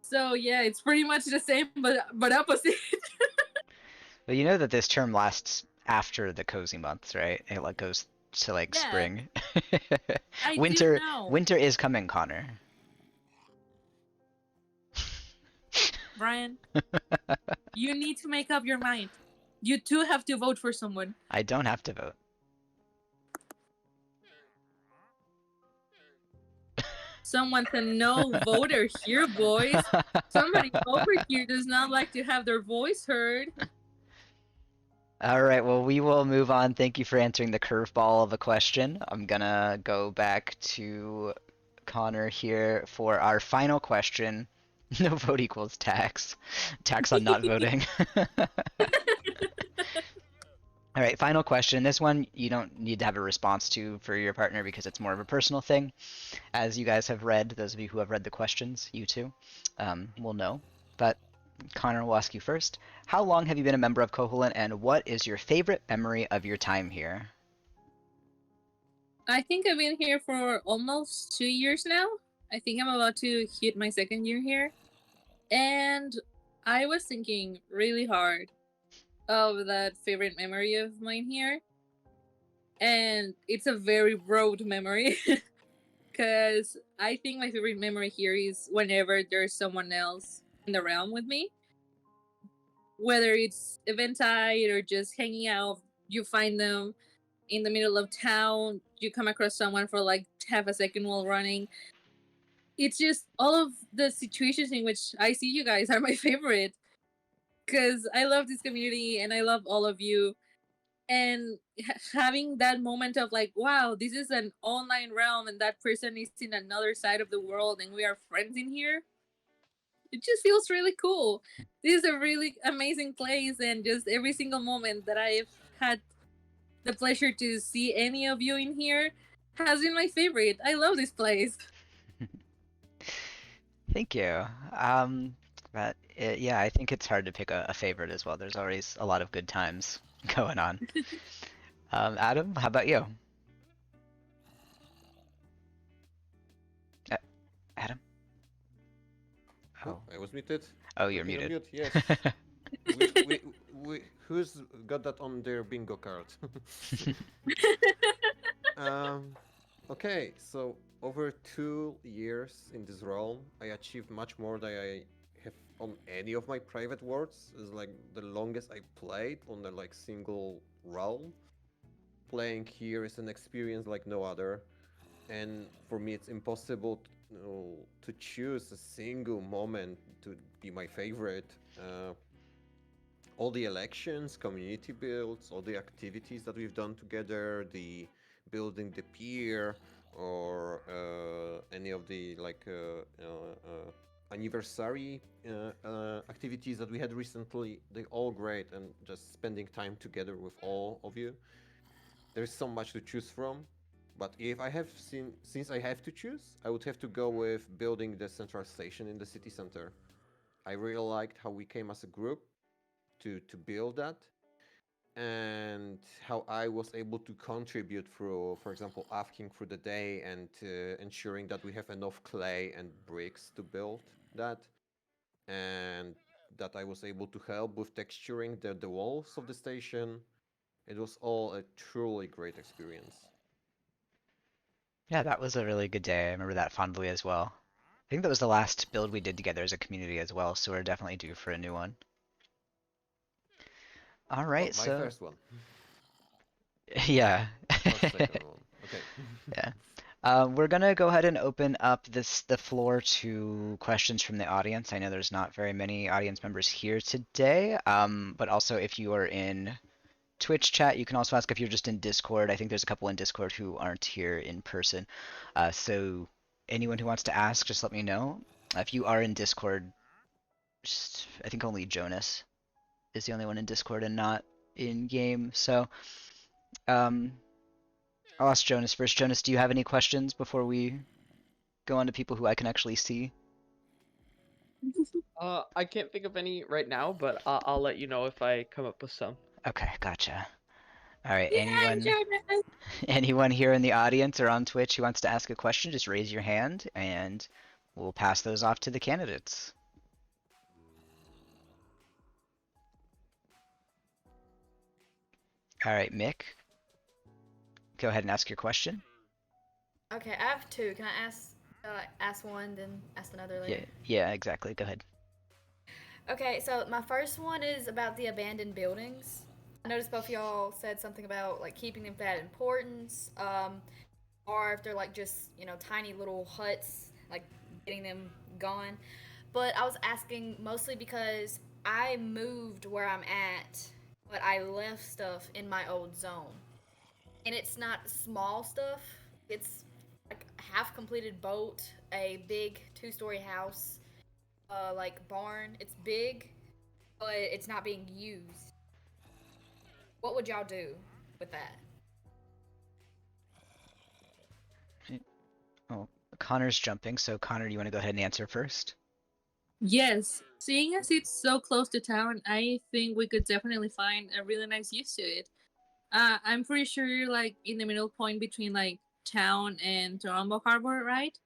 So yeah, it's pretty much the same, but opposite. But you know that this term lasts after the cozy months, right? It like goes to like Yeah, spring. I do Winter know. winter is coming, Connor. Brian, you need to make up your mind. You too have to vote for someone. I don't have to vote. Someone's a no voter here, boys. Somebody over here does not like to have their voice heard. All right, well, we will move on. Thank you for answering the curveball of a question. I'm gonna go back to Connor here for our final question. No vote equals tax. Tax on not voting. All right, final question. This one you don't need to have a response to for your partner because it's more of a personal thing. As you guys have read, those of you who have read the questions, you too, will know. But Connor will ask you first. How long have you been a member of Koholint, and what is your favorite memory of your time here? I think I've been here for almost 2 years now. I think I'm about to hit my second year here. And I was thinking really hard of that favorite memory of mine here. And it's a very broad memory. Because I think my favorite memory here is whenever there's someone else in the realm with me. Whether it's eventide or just hanging out, you find them in the middle of town, you come across someone for like half a second while running. It's just all of the situations in which I see you guys are my favorite because I love this community and I love all of you. And having that moment of like, wow, this is an online realm and that person is in another side of the world and we are friends in here. It just feels really cool. This is a really amazing place, and just every single moment that I've had the pleasure to see any of you in here has been my favorite. I love this place. Thank you. But yeah, I think it's hard to pick a favorite as well. There's always a lot of good times going on. Adam, how about you? Uh, Adam? Oh, Oh. I was muted. Oh, you're Putting on muted. mute, yes. Who's got that on their bingo card? um, okay, so over 2 years in this realm, I achieved much more than I have on any of my private worlds. It's like the longest I played on the like single realm. Playing here is an experience like no other, and for me, it's impossible to choose a single moment to be my favorite. All the elections, community builds, all the activities that we've done together, the building the pier, or any of the like anniversary activities that we had recently, they're all great, and just spending time together with all of you. There's so much to choose from, but if I have since I have to choose, I would have to go with building the central station in the city center. I really liked how we came as a group to build that, and how I was able to contribute through, for example, asking through the day and ensuring that we have enough clay and bricks to build that, and that I was able to help with texturing the walls of the station. It was all a truly great experience. Yeah, that was a really good day. I remember that fondly as well. I think that was the last build we did together as a community as well, so we're definitely due for a new one. All Well, right, my so first one. yeah. Or second one. Okay. Yeah. We're gonna go ahead and open up the floor to questions from the audience. I know there's not very many audience members here today, but also if you are in Twitch chat, you can also ask if you're just in Discord. I think there's a couple in Discord who aren't here in person. So anyone who wants to ask, just let me know. If you are in Discord, I think only Jonas is the only one in Discord and not in game. So um, I'll ask Jonas first. Jonas, do you have any questions before we go on to people who I can actually see? I can't think of any right now, but I'll let you know if I come up with some. Okay, gotcha. All right, Yeah, anyone here in the audience or on Twitch who wants to ask a question, just raise your hand and we'll pass those off to the candidates. All right, Mick. Go ahead and ask your question. Okay, I have two. Can I ask one, then ask another later? Yeah, exactly. Go ahead. Okay, so my first one is about the abandoned buildings. I noticed both of y'all said something about like keeping them for that importance, or if they're like just tiny little huts, like getting them gone. But I was asking mostly because I moved where I'm at, but I left stuff in my old zone, and it's not small stuff. It's like half completed boat, a big 2-story house, like barn. It's big, but it's not being used. What would y'all do with that? Oh, Connor's jumping, so Connor, do you want to go ahead and answer first? Yes, seeing as it's so close to town, I think we could definitely find a really nice use to it. I'm pretty sure you're like in the middle point between like town and Toronto Harbor, right?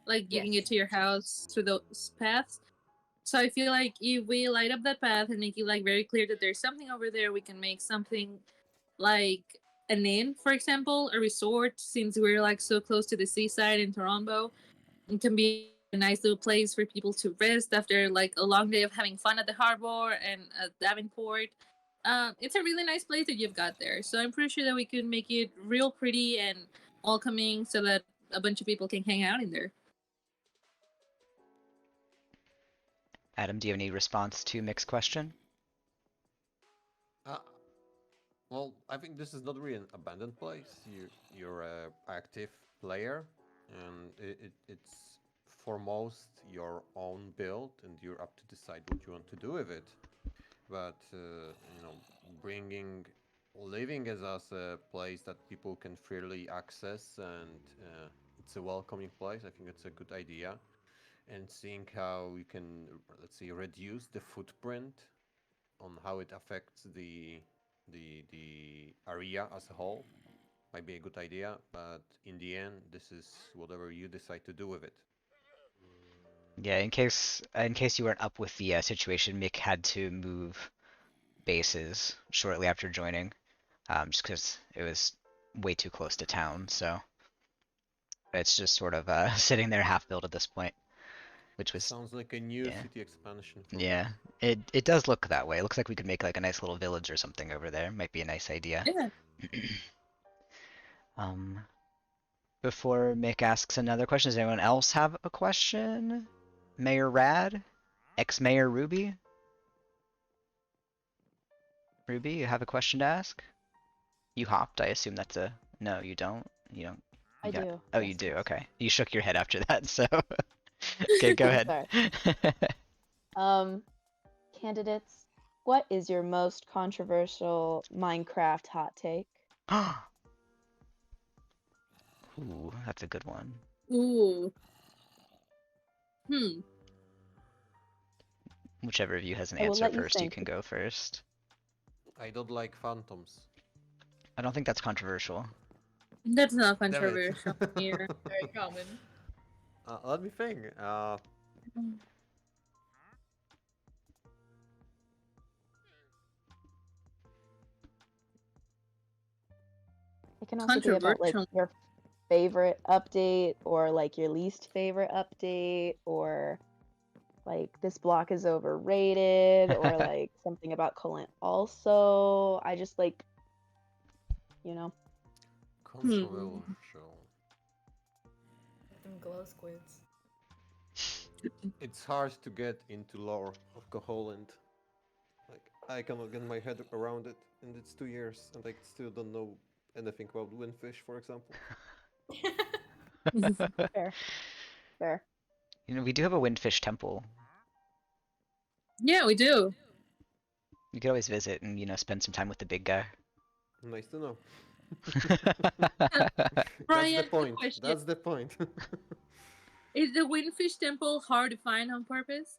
Like you can Yes. get to your house through those paths. So I feel like if we light up that path and make it like very clear that there's something over there, we can make something like an inn, for example, a resort, since we're like so close to the seaside in Toronto. It can be a nice little place for people to rest after like a long day of having fun at the harbor and at Davenport. It's a really nice place that you've got there. So I'm pretty sure that we could make it real pretty and welcoming so that a bunch of people can hang out in there. Adam, do you have any response to Mick's question? Well, I think this is not really an abandoned place. You're a active player, and it's foremost your own build, and you're up to decide what you want to do with it. But bringing living as a place that people can freely access, and it's a welcoming place. I think it's a good idea, and seeing how you can, let's say, reduce the footprint on how it affects the area as a whole might be a good idea, but in the end, this is whatever you decide to do with it. Yeah, in case you weren't up with the situation, Mick had to move bases shortly after joining, just because it was way too close to town. So it's just sort of sitting there half built at this point, which was Sounds like a new city expansion for me. yeah. It does look that way. It looks like we could make like a nice little village or something over there. Might be a nice idea. Yeah. Before Mick asks another question, does anyone else have a question? Mayor Rad? Ex-Mayor Ruby? Ruby, you have a question to ask? You hopped, I assume that's a... No, you don't? You don't... I do. Oh, Yes, you do, yes. okay. You shook your head after that, so... Okay, go ahead. Candidates, what is your most controversial Minecraft hot take? Ooh, that's a good one. Ooh. Whichever of you has an I will answer let you first, you think. can go first. I don't like phantoms. I don't think that's controversial. That's not Damn it. controversial here. Very common. Let me think. It can also be about like Controversial. your favorite update or like your least favorite update or like this block is overrated or like something about Colent also. I just like, you know. Controversial. Them glow squids. It's hard to get into lore of Koholint. Like, I cannot get my head around it, and it's 2 years, and I still don't know anything about windfish, for example. Fair. Fair. You know, we do have a windfish temple. Yeah, we do. You could always visit and, you know, spend some time with the big guy. Nice to know. Brian, That's the point. question. That's the point. Is the Windfish Temple hard to find on purpose?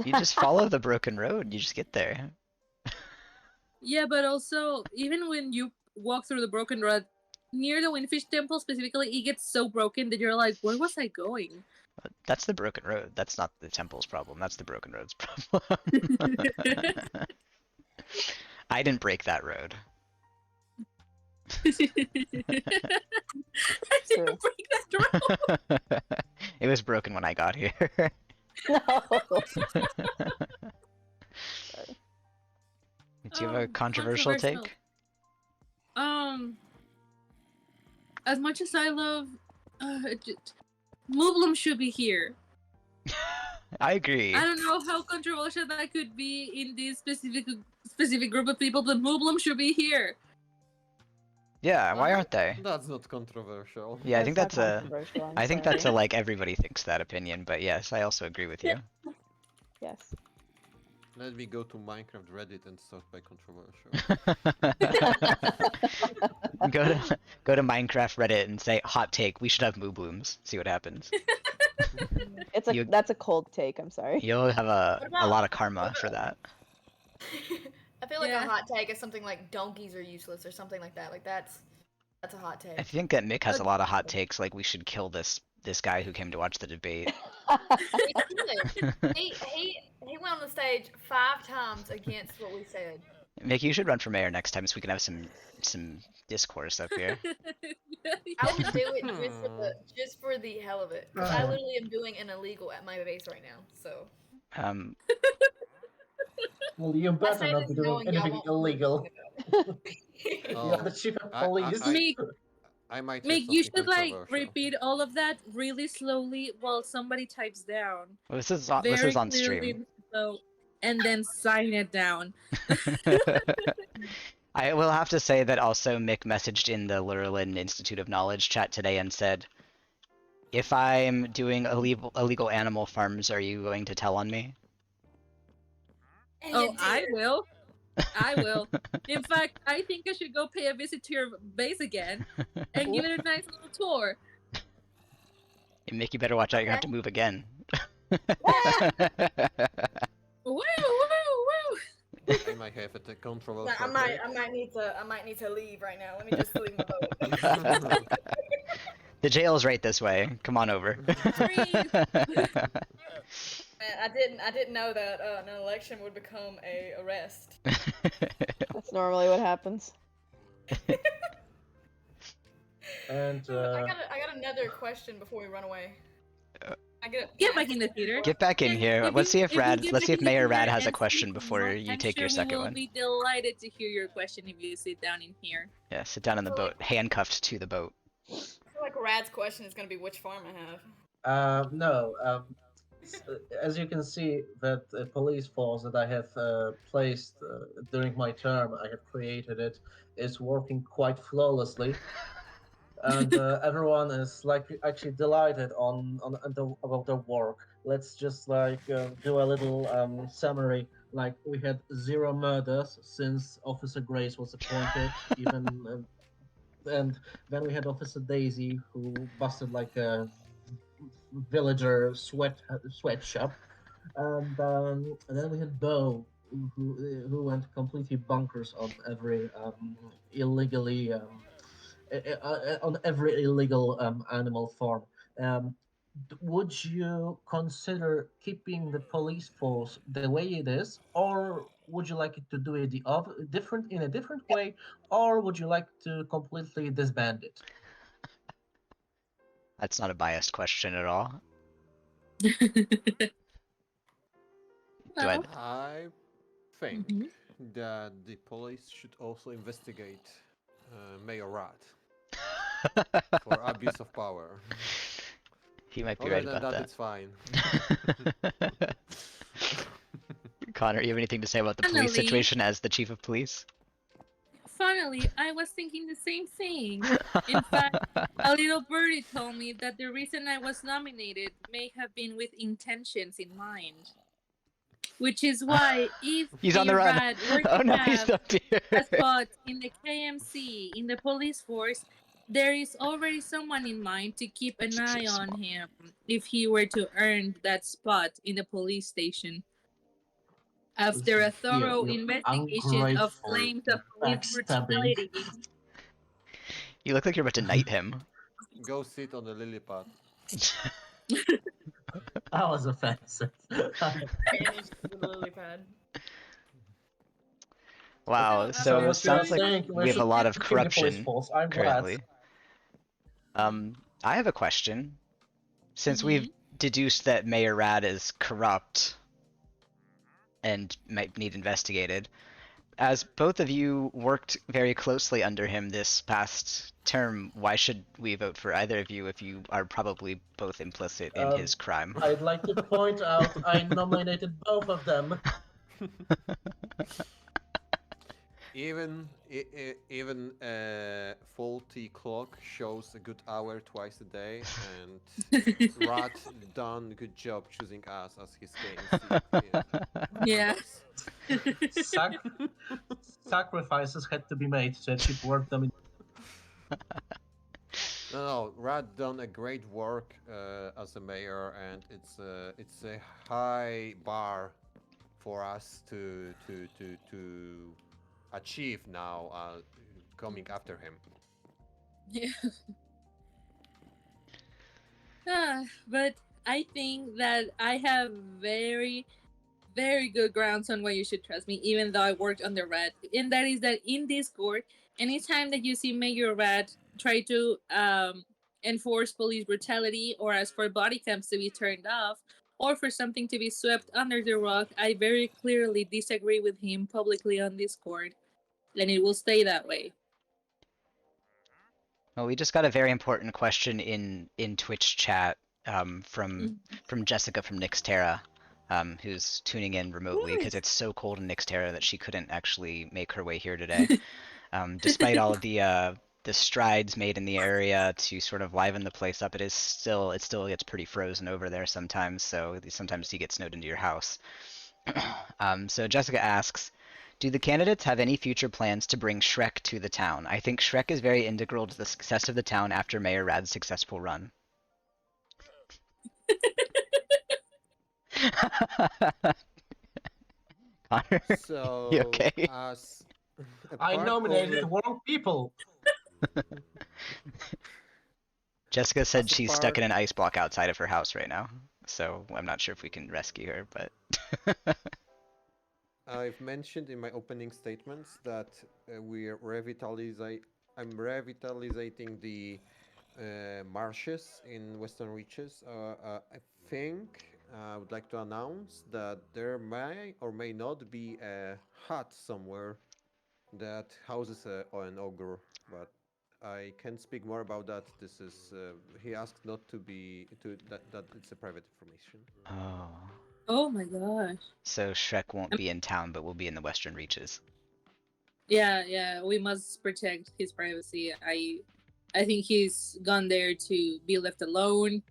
You just follow the broken road, you just get there. Yeah, but also, even when you walk through the broken road, near the Windfish Temple specifically, it gets so broken that you're like, where was I going? That's the broken road. That's not the temple's problem. That's the broken road's problem. I didn't break that road. I didn't break that rule. It was broken when I got here. No. Do you have a controversial take? As much as I love, Mublum should be here. I agree. I don't know how controversial that could be in this specific group of people, but Mublum should be here. Yeah, why aren't they? That's not controversial. Yeah, I think not that's a. controversial, I'm I think sorry. that's a like everybody thinks that opinion, but yes, I also agree with you. Yes. Let me go to Minecraft Reddit and start by controversial. go to Minecraft Reddit and say hot take. We should have moo blooms. See what happens. That's a cold take. I'm sorry. You'll have a about- lot of karma for that. I feel like Yeah. a hot take is something like donkeys are useless or something like that. Like that's a hot take. I think that Mick has a lot of hot takes. Like we should kill this guy who came to watch the debate. He went on the stage 5 times against what we said. Mick, you should run for mayor next time so we can have some discourse up here. I would do it just for the hell of it. 'Cause I literally am doing an illegal at my base right now. So. Well, you better say not this be doing knowing y'all anything won't illegal. Oh, You're the chief of police. I might have Mick, you something should like controversial. repeat all of that really slowly while somebody types down. Well, this is on clearly stream. Slow, and then sign it down. I will have to say that also Mick messaged in the Lurlin Institute of Knowledge chat today and said, if I'm doing illegal animal farms, are you going to tell on me? And Oh, you did. I will. I will. In fact, I think I should go pay a visit to your base again and give it a nice little tour. And Mick, you better watch out. You're gonna have to move again. Woo, woo, woo! I might have a controversial. I might need to leave right now. Let me just leave my boat. The jail's right this way. Come on over. Man, I didn't know that an election would become a arrest. That's normally what happens. And I got another question before we run away. Get back in the theater. Get back in here. Let's see if Mayor Rad has a question before you I'm take sure your second we will one. be delighted to hear your question if you sit down in here. Yeah, sit down in the boat, handcuffed to the boat. I feel like Rad's question is gonna be which farm I have. No. As you can see, that police force that I have placed during my term, I have created it, is working quite flawlessly. And everyone is like actually delighted about their work. Let's just like do a little summary. Like we had 0 murders since Officer Grace was appointed, even, and then we had Officer Daisy who busted like a villager sweatshop, and then we had Bo who went completely bonkers on every illegally. On every illegal animal farm. Would you consider keeping the police force the way it is, or would you like it to do it in a different way, or would you like to completely disband it? That's not a biased question at all. Well, I think that the police should also investigate Mayor Rat for abuse of power. He might be Other right than about that, that. it's fine. Connor, you have anything to say about the police Finally. situation as the chief of police? Finally, I was thinking the same thing. In fact, a little birdie told me that the reason I was nominated may have been with intentions in mind. Which is why, if He's on the run. Rad were to Oh no, he's have up here. a spot in the KMC, in the police force, there is already someone in mind to keep an eye on him if he were to earn that spot in the police station. After a thorough investigation of claims of police brutality. You look like you're about to knight him. Go sit on the lily pad. That was offensive. The lily pad. Wow, No, so it So absolutely you're sounds like saying we we have a should lot of keep the police corruption force. I'm glad. currently. I have a question. Since we've Mhm. deduced that Mayor Rad is corrupt and might need investigated, as both of you worked very closely under him this past term, why should we vote for either of you if you are probably both implicit in Um, his crime? I'd like to point out I nominated both of them. Even a faulty clock shows a good hour twice a day, and Rat done good job choosing us as his KNC Yeah. members. Sac- Sacrifices had to be made to achieve world domination. No, Rat done a great work as a mayor, and it's a high bar for us to achieve now, coming after him. Yeah. But I think that I have very, very good grounds on why you should trust me, even though I worked on the rat. And that is that in Discord, anytime that you see Mayor Rat try to enforce police brutality or ask for body cams to be turned off or for something to be swept under the rug, I very clearly disagree with him publicly on Discord. And it will stay that way. Well, we just got a very important question in Twitch chat from Jessica from Nixterra, who's tuning in remotely because it's so cold in Nixterra that she couldn't actually make her way here today. Despite all of the strides made in the area to sort of liven the place up, it still gets pretty frozen over there sometimes. So sometimes you get snowed into your house. So Jessica asks, do the candidates have any future plans to bring Shrek to the town? I think Shrek is very integral to the success of the town after Mayor Rad's successful run. Connor, you So, okay? as a I part nominated the of wrong people. Jessica said as a she's stuck part in an ice block outside of her house right now, so I'm not sure if we can rescue her, but I've mentioned in my opening statements that we're I'm revitalizing the marshes in Western Reaches. I think I would like to announce that there may or may not be a hut somewhere that houses an ogre, but I can't speak more about that. This is he asked not to be to that it's a private information. oh, Oh my gosh. so Shrek won't be in town, but will be in the Western Reaches. Yeah, we must protect his privacy. I think he's gone there to be left alone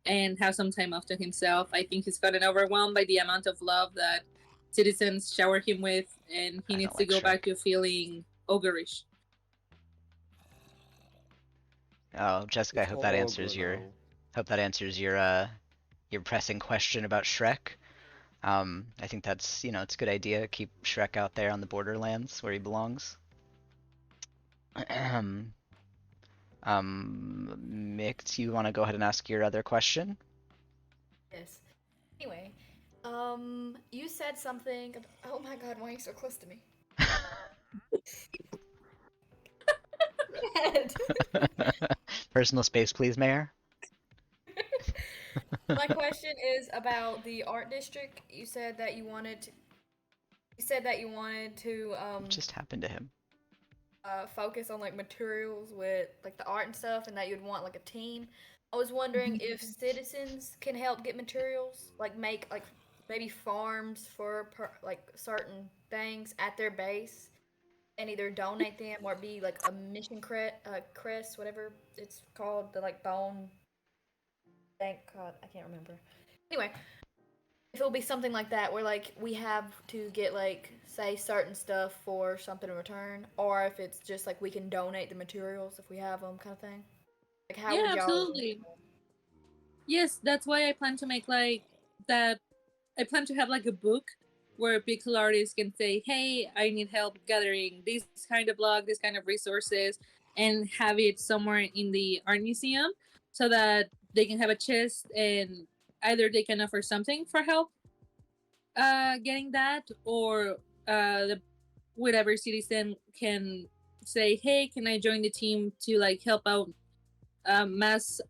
and have some time off to himself. I think he's gotten overwhelmed by the amount of love that citizens shower him with, and he I needs don't to like go back Shrek. to feeling ogreish. Oh, Jessica, I It's hope all that ogre answers now. your pressing question about Shrek. I think that's it's a good idea. Keep Shrek out there on the borderlands where he belongs. Mick, do you want to go ahead and ask your other question? Yes. Anyway, you said something. Oh my God, why are you so close to me? Head. Personal space, please, Mayor. My question is about the art district. You said that you wanted to. You said that you wanted to What just happened to him? focus on like materials with like the art and stuff, and that you'd want like a team. I was wondering if citizens can help get materials, like make like maybe farms for like certain things at their base, and either donate them or be like a mission crest, whatever it's called, the like bone. Thank God, I can't remember. Anyway, if it'll be something like that where like we have to get like say certain stuff for something in return, or if it's just like we can donate the materials if we have them, kind of thing. Like how Yeah, would y'all? absolutely. Yes, that's why I plan to make like that. I plan to have like a book where pixel artists can say, "Hey, I need help gathering this kind of blog, this kind of resources," and have it somewhere in the art museum so that they can have a chest and either they can offer something for help getting that, or the whatever citizen can say, hey, can I join the team to like help out mass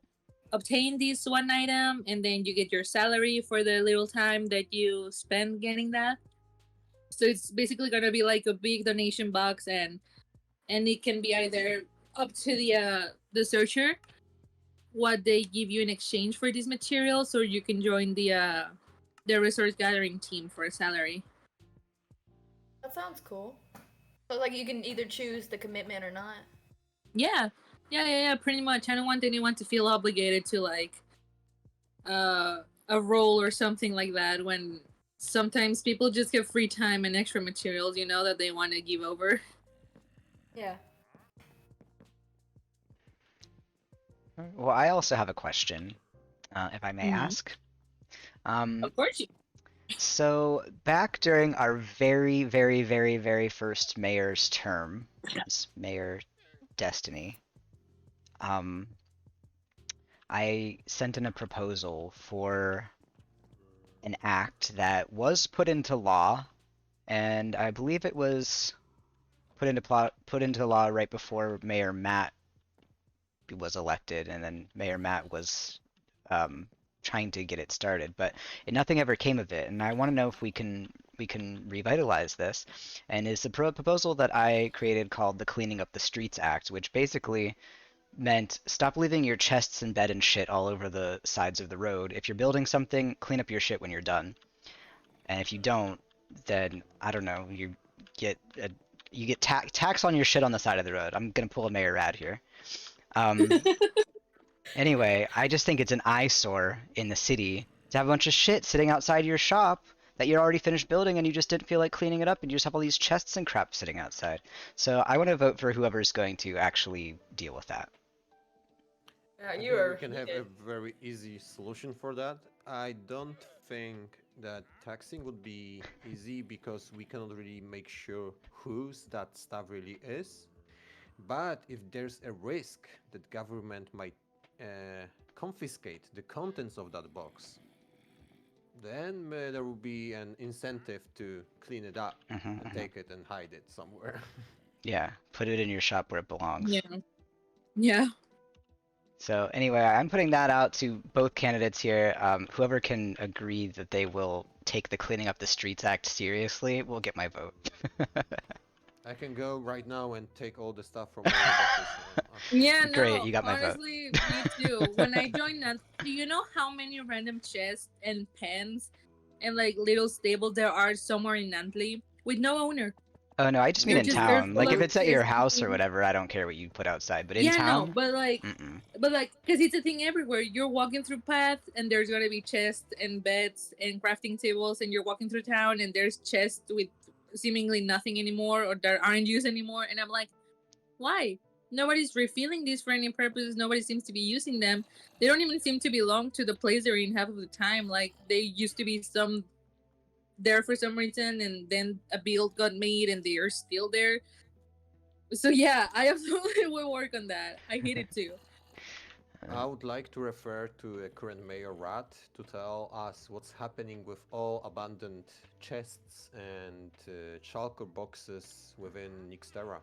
obtain this one item, and then you get your salary for the little time that you spend getting that. So it's basically gonna be like a big donation box, and it can be either up to the searcher what they give you in exchange for these materials, or you can join the resource gathering team for a salary. That sounds cool. So like you can either choose the commitment or not. Yeah, pretty much. I don't want anyone to feel obligated to like a role or something like that, when sometimes people just get free time and extra materials, that they want to give over. Yeah. Well, I also have a question, if I may Mhm. ask. Of course you. So back during our very, very, very, very first mayor's term, as Mayor Destiny, I sent in a proposal for an act that was put into law, and I believe it was put into law right before Mayor Matt was elected, and then Mayor Matt was trying to get it started, but nothing ever came of it. And I want to know if we can revitalize this. And it's a proposal that I created called the Cleaning Up the Streets Act, which basically meant stop leaving your chests and bed and shit all over the sides of the road. If you're building something, clean up your shit when you're done. And if you don't, then I don't know, get a, you get tax on your shit on the side of the road. I'm gonna pull a mayor ad here. Anyway, I just think it's an eyesore in the city to have a bunch of shit sitting outside your shop that you're already finished building and you just didn't feel like cleaning it up, and you just have all these chests and crap sitting outside. So I want to vote for whoever's going to actually deal with that. Yeah, I you think are. we can have a very easy solution for that. I don't think that taxing would be easy because we cannot really make sure whose that stuff really is. But if there's a risk that government might confiscate the contents of that box, then there will be an incentive to clean it up and take it and hide it somewhere. Yeah, put it in your shop where it belongs. Yeah. So anyway, I'm putting that out to both candidates here. Whoever can agree that they will take the Cleaning Up the Streets Act seriously will get my vote. I can go right now and take all the stuff from all the boxes. Yeah, Great, no, you got my vote. honestly, me too. When I joined that, do you know how many random chests and pens and like little stables there are somewhere in Nantley with no owner? Oh no, I just mean They're in just they're town. full Like if of it's at your chests. house or whatever, I don't care what you put outside. But in Yeah, no, town, but like, mm-mm. because it's a thing everywhere. You're walking through paths, and there's gonna be chests and beds and crafting tables, and you're walking through town, and there's chests with seemingly nothing anymore, or that aren't used anymore. And I'm like, why? Nobody's refilling these for any purpose. Nobody seems to be using them. They don't even seem to belong to the place they're in half of the time. Like they used to be some there for some reason, and then a build got made, and they are still there. So yeah, I absolutely will work on that. I hate it too. I would like to refer to a current mayor Rat to tell us what's happening with all abandoned chests and shulker boxes within Nixtera.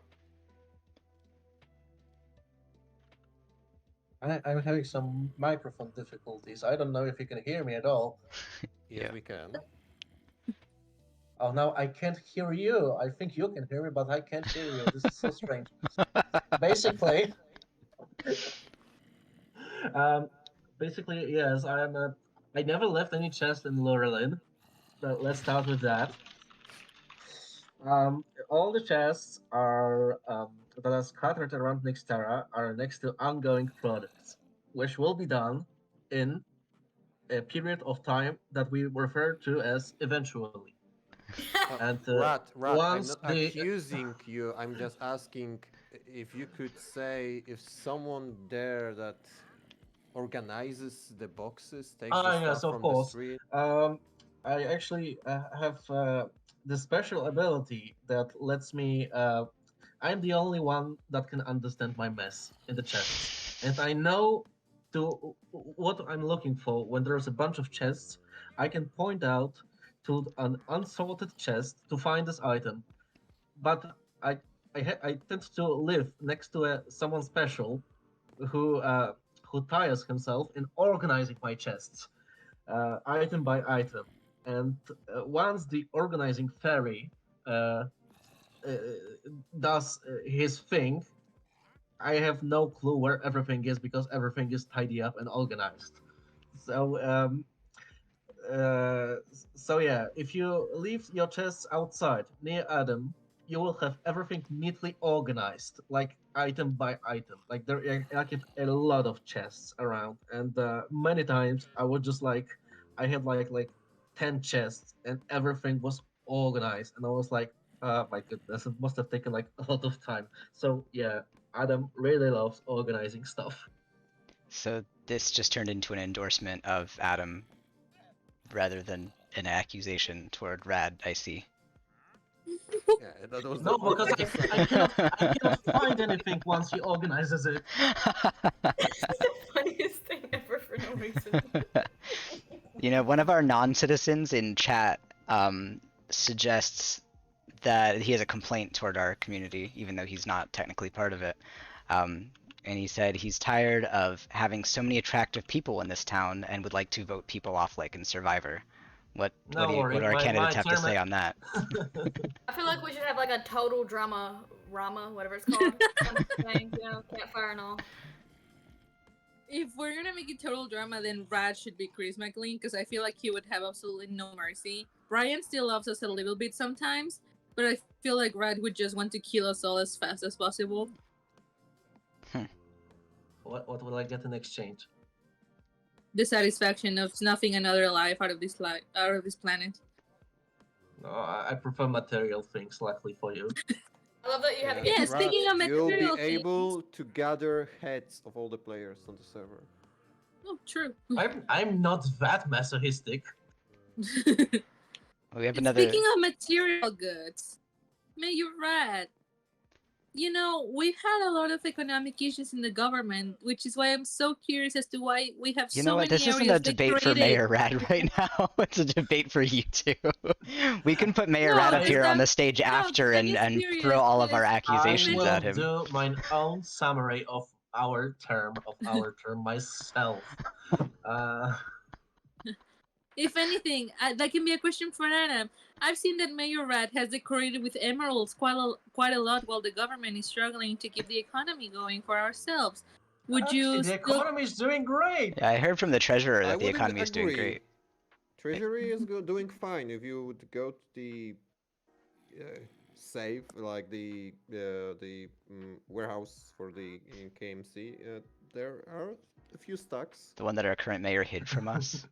I'm having some microphone difficulties. I don't know if you can hear me at all. Yes, Yeah. we can. Oh, now I can't hear you. I think you can hear me, but I can't hear you. This is so strange. Basically, um, basically, yes, I'm. I never left any chest in Laurelin. So let's start with that. All the chests are that are scattered around Nixtera are next to ongoing projects, which will be done in a period of time that we refer to as eventually. And Rat, I'm once not the accusing you. I'm just asking if you could say if someone there that organizes the boxes takes the yes, stuff of from the course, street. I actually have the special ability that lets me. I'm the only one that can understand my mess in the chests, and I know to what I'm looking for when there's a bunch of chests. I can point out to an unsorted chest to find this item. but I tend to live next to someone special who tires himself in organizing my chests, item by item. And once the organizing fairy uh, uh, does his thing, I have no clue where everything is because everything is tidy up and organized. So uh, so yeah, if you leave your chests outside near Adam, you will have everything neatly organized, like item by item. Like I keep a lot of chests around, and many times I would just I had like 10 chests, and everything was organized, and I was like, my goodness, it must have taken like a lot of time. So yeah, Adam really loves organizing stuff. So this just turned into an endorsement of Adam rather than an accusation toward Rad, I see. Yeah, that was No, the because I cannot find anything once he organizes it. It's the funniest thing ever for no reason. You know, one of our non-citizens in chat suggests that he has a complaint toward our community, even though he's not technically part of it. And he said he's tired of having so many attractive people in this town and would like to vote people off like in Survivor. What No do our my candidates have to term. say on that? I feel like we should have like a total drama, whatever it's called, kind of thing, you know, campfire and all. If we're gonna make it total drama, then Brad should be Chris McLean because I feel like he would have absolutely no mercy. Brian still loves us a little bit sometimes, but I feel like Brad would just want to kill us all as fast as possible. What will I get in exchange? The satisfaction of snuffing another life out of this planet. No, I prefer material things. Luckily for you. I love that you have. Yeah, speaking of you'll material be things. able to gather heads of all the players on the server. Oh, true. I'm not that masochistic. We have another. Speaking of material goods, Mayor Rat, you know, we've had a lot of economic issues in the government, which is why I'm so curious as to why we have You so know what? many This isn't a areas debate for decorated. Mayor Rad right now. It's a debate for you two. We can put Mayor Rad up here on the stage after and throw all of our accusations at him. I will do my own summary of our term myself. If anything, that can be a question for Adam. I've seen that Mayor Rat has decorated with emeralds quite a lot while the government is struggling to keep the economy going for ourselves. Would you? The economy is doing great. Yeah, I heard from the treasurer that the economy is doing great. Treasury is doing fine. If you would go to the safe, like the warehouse for the KMC, there are a few stocks. The one that our current mayor hid from us.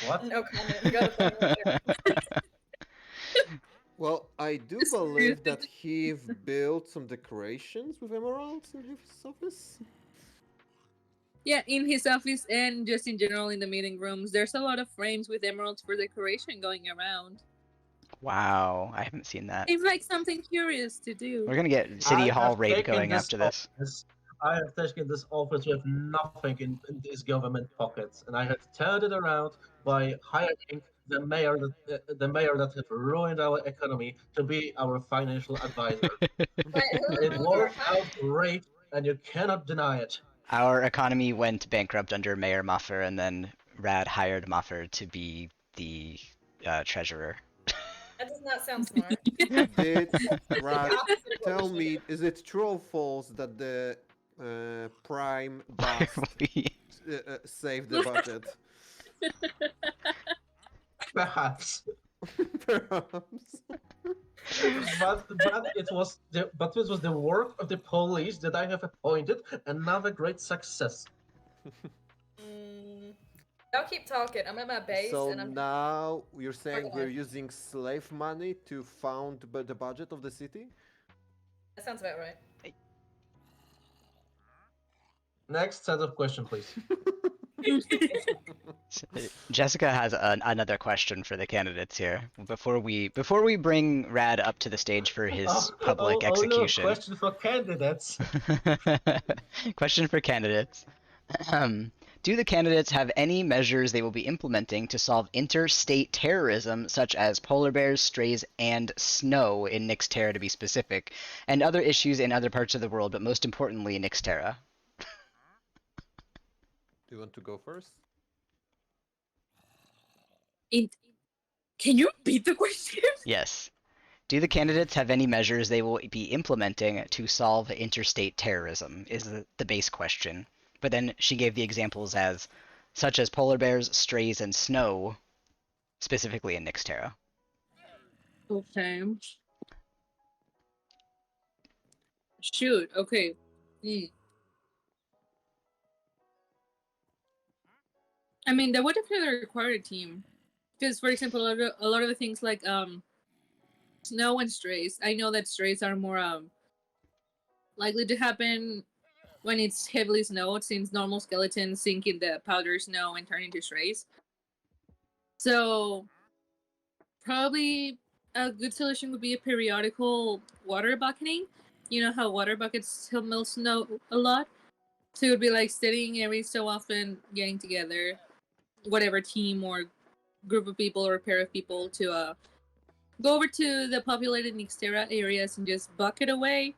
What? No comment. You gotta Well, I do believe that he built some decorations with emeralds in his office. Yeah, in his office and just in general in the meeting rooms, there's a lot of frames with emeralds for decoration going around. Wow, I haven't seen that. Seems like something curious to do. We're gonna get City Hall raid going after this. I have taken this office with nothing in these government pockets, and I have turned it around by hiring the mayor that have ruined our economy to be our financial advisor. It worked out great, and you cannot deny it. Our economy went bankrupt under Mayor Muffer, and then Rad hired Muffer to be the treasurer. That does not sound smart. Did Rad tell me, is it true or false that the Prime bust saved the budget? Perhaps. Perhaps. but it was this was the work of the police that I have appointed. Another great success. I'll keep talking. I'm at my base. So and I'm... now you're saying we're using slave money to fund the budget of the city? That sounds about right. Next set of questions, please. Jessica has another question for the candidates here. Before we bring Rad up to the stage for his public execution. No, question for candidates. Question for candidates. Do the candidates have any measures they will be implementing to solve interstate terrorism, such as polar bears, strays, and snow in Nixterra to be specific, and other issues in other parts of the world, but most importantly, Nixterra? Do you want to go first? Can you repeat the question? Yes. Do the candidates have any measures they will be implementing to solve interstate terrorism? Is the base question. But then she gave the examples as such as polar bears, strays, and snow, specifically in Nixterra. Okay. Shoot. Okay. I mean, that would definitely require a team, because, for example, a lot of the things like snow and strays. I know that strays are more likely to happen when it's heavily snowed, since normal skeletons sink in the powder snow and turn into strays. So probably a good solution would be a periodical water bucketing. You know how water buckets help melt snow a lot? So it would be like studying every so often, getting together, whatever team or group of people or pair of people to go over to the populated Nixterra areas and just bucket away,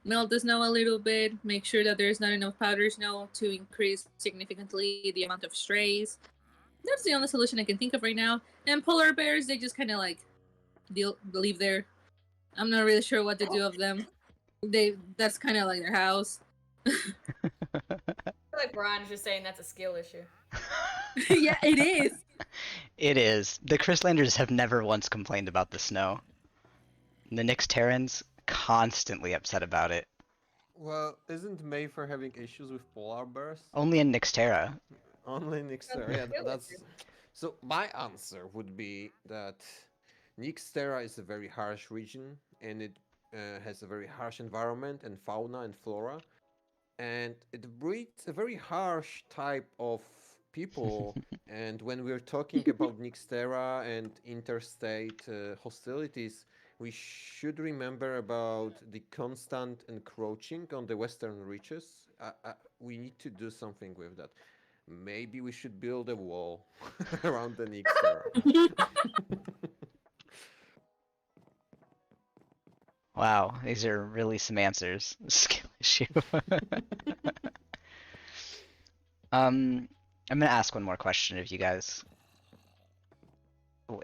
melt the snow a little bit, make sure that there's not enough powder snow to increase significantly the amount of strays. That's the only solution I can think of right now. And polar bears, they just kind of like leave there. I'm not really sure what to do of them. That's kind of like their house. I feel like Brian is just saying that's a skill issue. Yeah, it is. It is. The Chrislanders have never once complained about the snow. The Nixterrans constantly upset about it. Well, isn't Mayfair having issues with polar bears? Only in Nixterra. Only Nixterra. Yeah, that's. So my answer would be that Nixterra is a very harsh region, and it has a very harsh environment and fauna and flora, and it breeds a very harsh type of people. And when we're talking about Nixterra and interstate hostilities, we should remember about the constant encroaching on the western reaches. We need to do something with that. Maybe we should build a wall around the Nixterra. Wow, these are really some answers. Skill issue. I'm gonna ask one more question of you guys.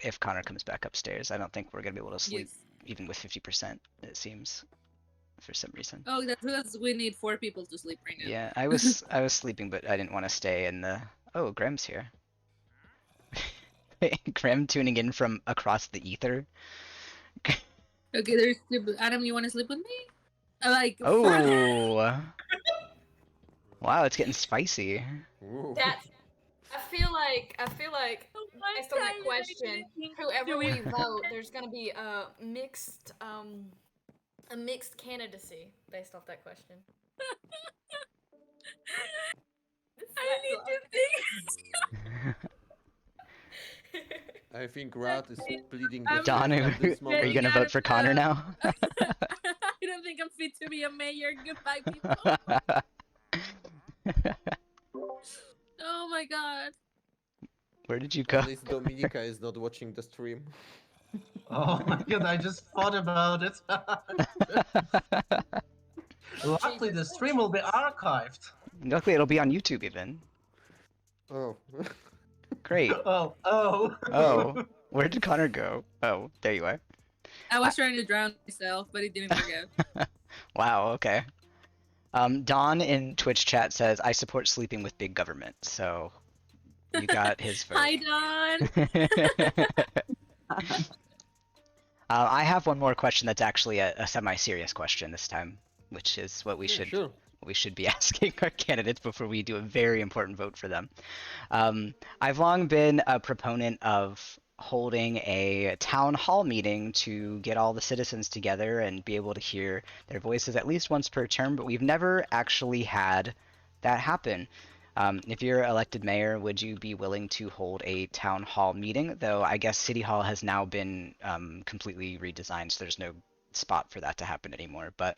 If Connor comes back upstairs, I don't think we're gonna be able to sleep even with 50%, it seems, for some reason. Oh, that's we need 4 people to sleep right now. Yeah, I was sleeping, but I didn't want to stay in the. Oh, Graham's here. Graham tuning in from across the ether. Okay, there's Adam. You want to sleep with me? Oh. Wow, it's getting spicy. That's. I feel like based on that question, whoever we vote, there's gonna be a mixed candidacy based off that question. I need to think. I think Rat is pleading I'm the Dawn, fifth are you gonna vote for Connor now? I don't think I'm fit to be a mayor. Goodbye, people. Oh my god. Where did you go? At least Dominica is not watching the stream. Oh my god, I just thought about it. Luckily, the stream will be archived. Luckily, it'll be on YouTube even. Oh. Great. Oh. Where did Connor go? Oh, there you are. I was trying to drown myself, but it didn't work out. Wow, okay. Don in Twitch chat says, I support sleeping with big government, so you got his vote. Hi, Don! I have one more question that's actually a semi-serious question this time, which is what we should be asking our candidates before we do a very important vote for them. I've long been a proponent of holding a town hall meeting to get all the citizens together and be able to hear their voices at least once per term, but we've never actually had that happen. If you're elected mayor, would you be willing to hold a town hall meeting? Though I guess City Hall has now been completely redesigned, so there's no spot for that to happen anymore. But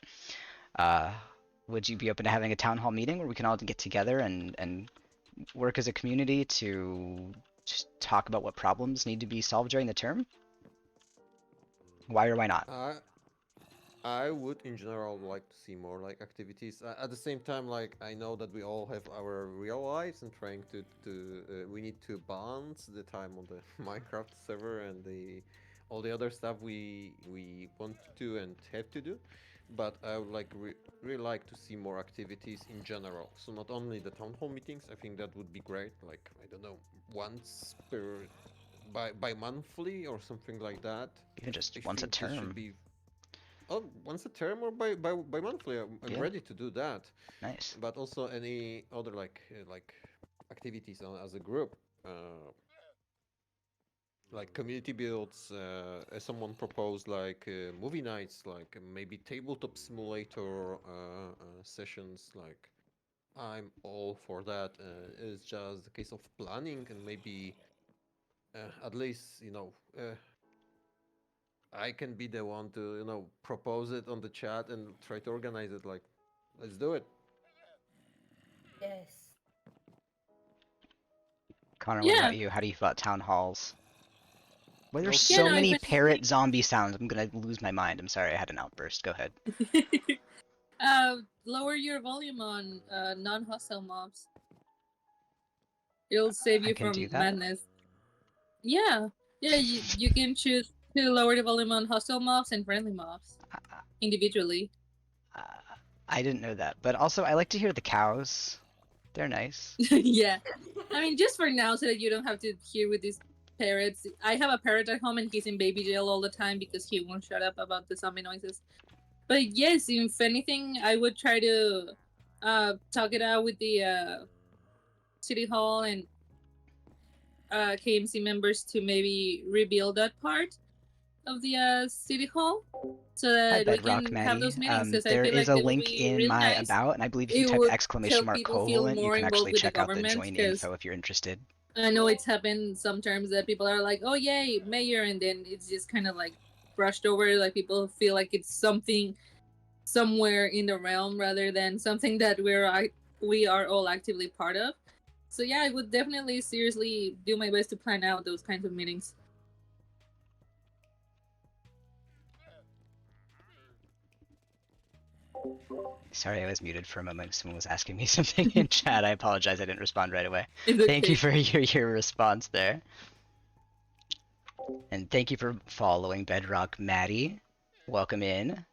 would you be open to having a town hall meeting where we can all get together and work as a community to just talk about what problems need to be solved during the term? Why or why not? I would, in general, like to see more like activities. At the same time, like I know that we all have our real lives and trying to we need to balance the time on the Minecraft server and the all the other stuff we want to and have to do. But I would like really like to see more activities in general. So not only the town hall meetings. I think that would be great. Like I don't know, once per by monthly or something like that. Even just I once a think this should term. be once a term or by monthly. I'm Yeah. ready to do that. Nice. But also any other like activities as a group, like community builds. As someone proposed, like movie nights, like maybe tabletop simulator sessions. Like I'm all for that. It's just a case of planning and maybe at least I can be the one to, propose it on the chat and try to organize it. Like, let's do it. Yes. Connor, what Yeah. about you? How do you feel about town halls? Where there's Yeah, so no, many if parrot zombie sounds, I'm gonna lose my mind. I'm sorry, I had an outburst. Go ahead. lower your volume on non-hostile mobs. It'll save I you can do from that? madness. Yeah, you can choose to lower the volume on hostile mobs and friendly mobs individually. I didn't know that, but also I like to hear the cows. They're nice. Yeah, I mean, just for now, so that you don't have to hear with these parrots. I have a parrot at home, and he's in baby jail all the time because he won't shut up about the zombie noises. But yes, if anything, I would try to talk it out with the city hall and KMC members to maybe rebuild that part of the city hall so Hi, that we Bedrock can have Maddie. those meetings, because I There feel is like a they will link be in really my nice. about, and I believe if you It type would exclamation help mark people Koho feel in, you more can involved actually with the check out the government, join because info if you're interested. I know it's happened sometimes that people are like, oh yay, mayor, and then it's just kind of like brushed over, like people feel like it's something somewhere in the realm rather than something that we are all actively part of. So yeah, I would definitely seriously do my best to plan out those kinds of meetings. Sorry, I was muted for a moment. Someone was asking me something in chat. I apologize. I didn't respond right away. It's Thank you okay. for your response there. And thank you for following Bedrock Maddie. Welcome in.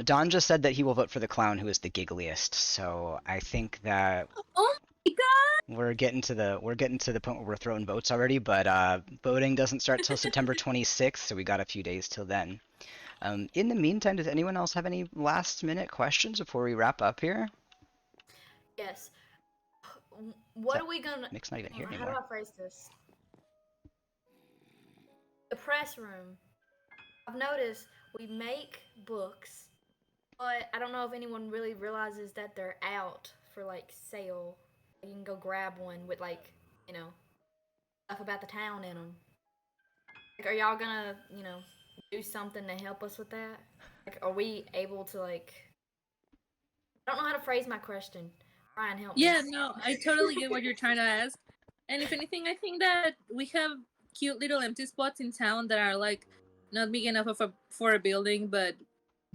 Don just said that he will vote for the clown who is the giggliest. So I think that Oh my god! we're getting to the point where we're throwing votes already. But voting doesn't start till September 26th, so we got a few days till then. In the meantime, does anyone else have any last minute questions before we wrap up here? Yes. What are we gonna? Nick's not even here How do anymore. I phrase this? The press room. I've noticed we make books, but I don't know if anyone really realizes that they're out for like sale. You can go grab one with like, you know, stuff about the town in them. Like, are y'all gonna, do something to help us with that? Like, are we able to like? I don't know how to phrase my question. Ryan, help me. Yeah, no, I totally get what you're trying to ask. And if anything, I think that we have cute little empty spots in town that are like not big enough for a building, but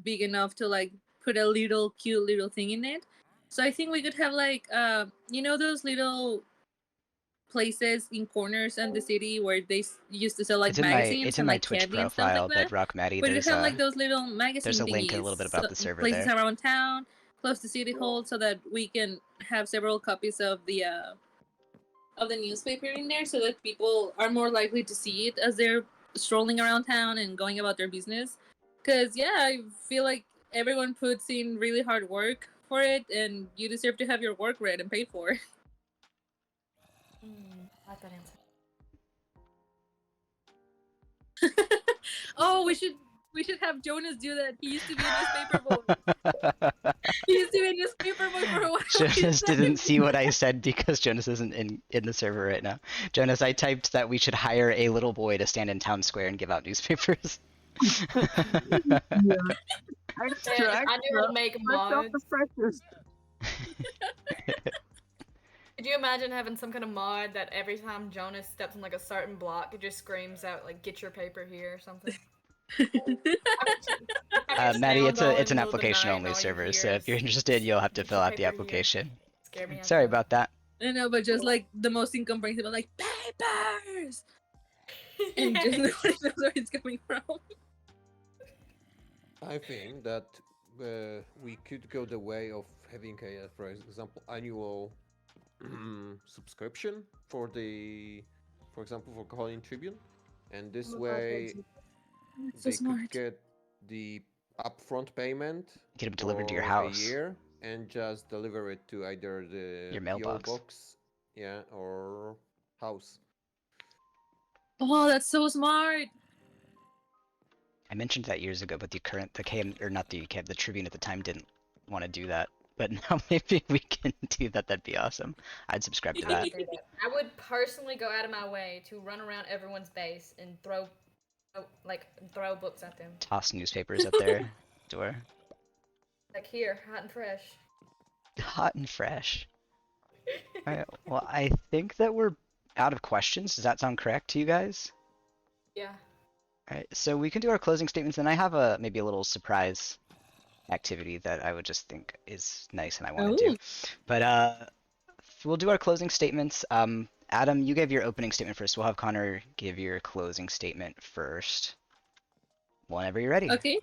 big enough to like put a little cute little thing in it. So I think we could have like those little places in corners in the city where they used to sell like magazines It's in and my like Twitch candy and stuff profile, like that. Bedrock Maddie. But we There's have like a those little magazine link a thingies, little bit so, about the server places there. around town, close to City Hall, so that we can have several copies of the newspaper in there, so that people are more likely to see it as they're strolling around town and going about their business. Because yeah, I feel like everyone puts in really hard work for it, and you deserve to have your work read and paid for. I like that answer. Oh, we should have Jonas do that. He used to be a newspaper boy. He used to be a newspaper boy for a while. Jonas didn't see what I said because Jonas isn't in the server right now. Jonas, I typed that we should hire a little boy to stand in town square and give out newspapers. Yeah. Extra, I knew how extra. to make Fresh off the mods. freshest. Could you imagine having some kind of mod that every time Jonas steps on like a certain block, it just screams out like "Get your paper here" or something? Maddie, it's It's an application only server, so if you're interested, you'll have to fill out the application. Sorry about that. I know, but just like the most incomprehensible, like papers, and just nobody knows where it's coming from. I think that we could go the way of having a, for example, annual subscription for example, for Koholin Tribune, and this way So they smart. could get the upfront payment, Get them delivered to your for house. a year, and just deliver it to either the Your PO mailbox. box, yeah, or house. Oh, that's so smart. I mentioned that years ago, but the KM, or not the KM, the Tribune at the time didn't want to do that. But now maybe we can do that. That'd be awesome. I'd subscribe to that. I would personally go out of my way to run around everyone's base and throw books at them. Toss newspapers at their door. Like here, hot and fresh. Hot and fresh. Alright, well, I think that we're out of questions. Does that sound correct to you guys? Yeah. Alright, so we can do our closing statements, and I have maybe a little surprise activity that I would just think is nice and I want to do. But we'll do our closing statements. Adam, you gave your opening statement first. We'll have Connor give your closing statement first. Whenever you're ready. Okay.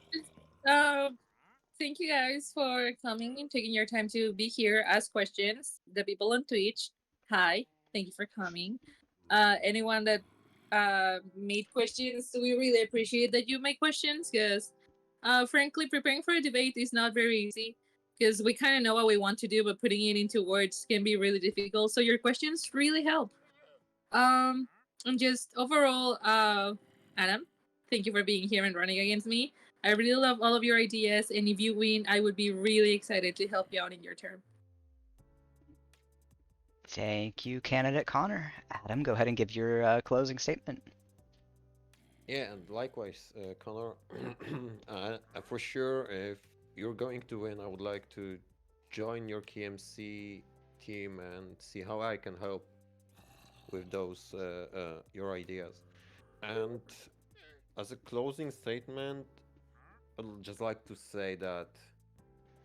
Thank you guys for coming and taking your time to be here, ask questions. The people on Twitch, hi, thank you for coming. Anyone that made questions, we really appreciate that you make questions, because frankly, preparing for a debate is not very easy, because we kind of know what we want to do, but putting it into words can be really difficult. So your questions really help. And just overall, Adam, thank you for being here and running against me. I really love all of your ideas, and if you win, I would be really excited to help you out in your term. Thank you, candidate Connor. Adam, go ahead and give your closing statement. Yeah, and likewise, Connor. For sure, if you're going to win, I would like to join your KMC team and see how I can help with those your ideas. And as a closing statement, I'd just like to say that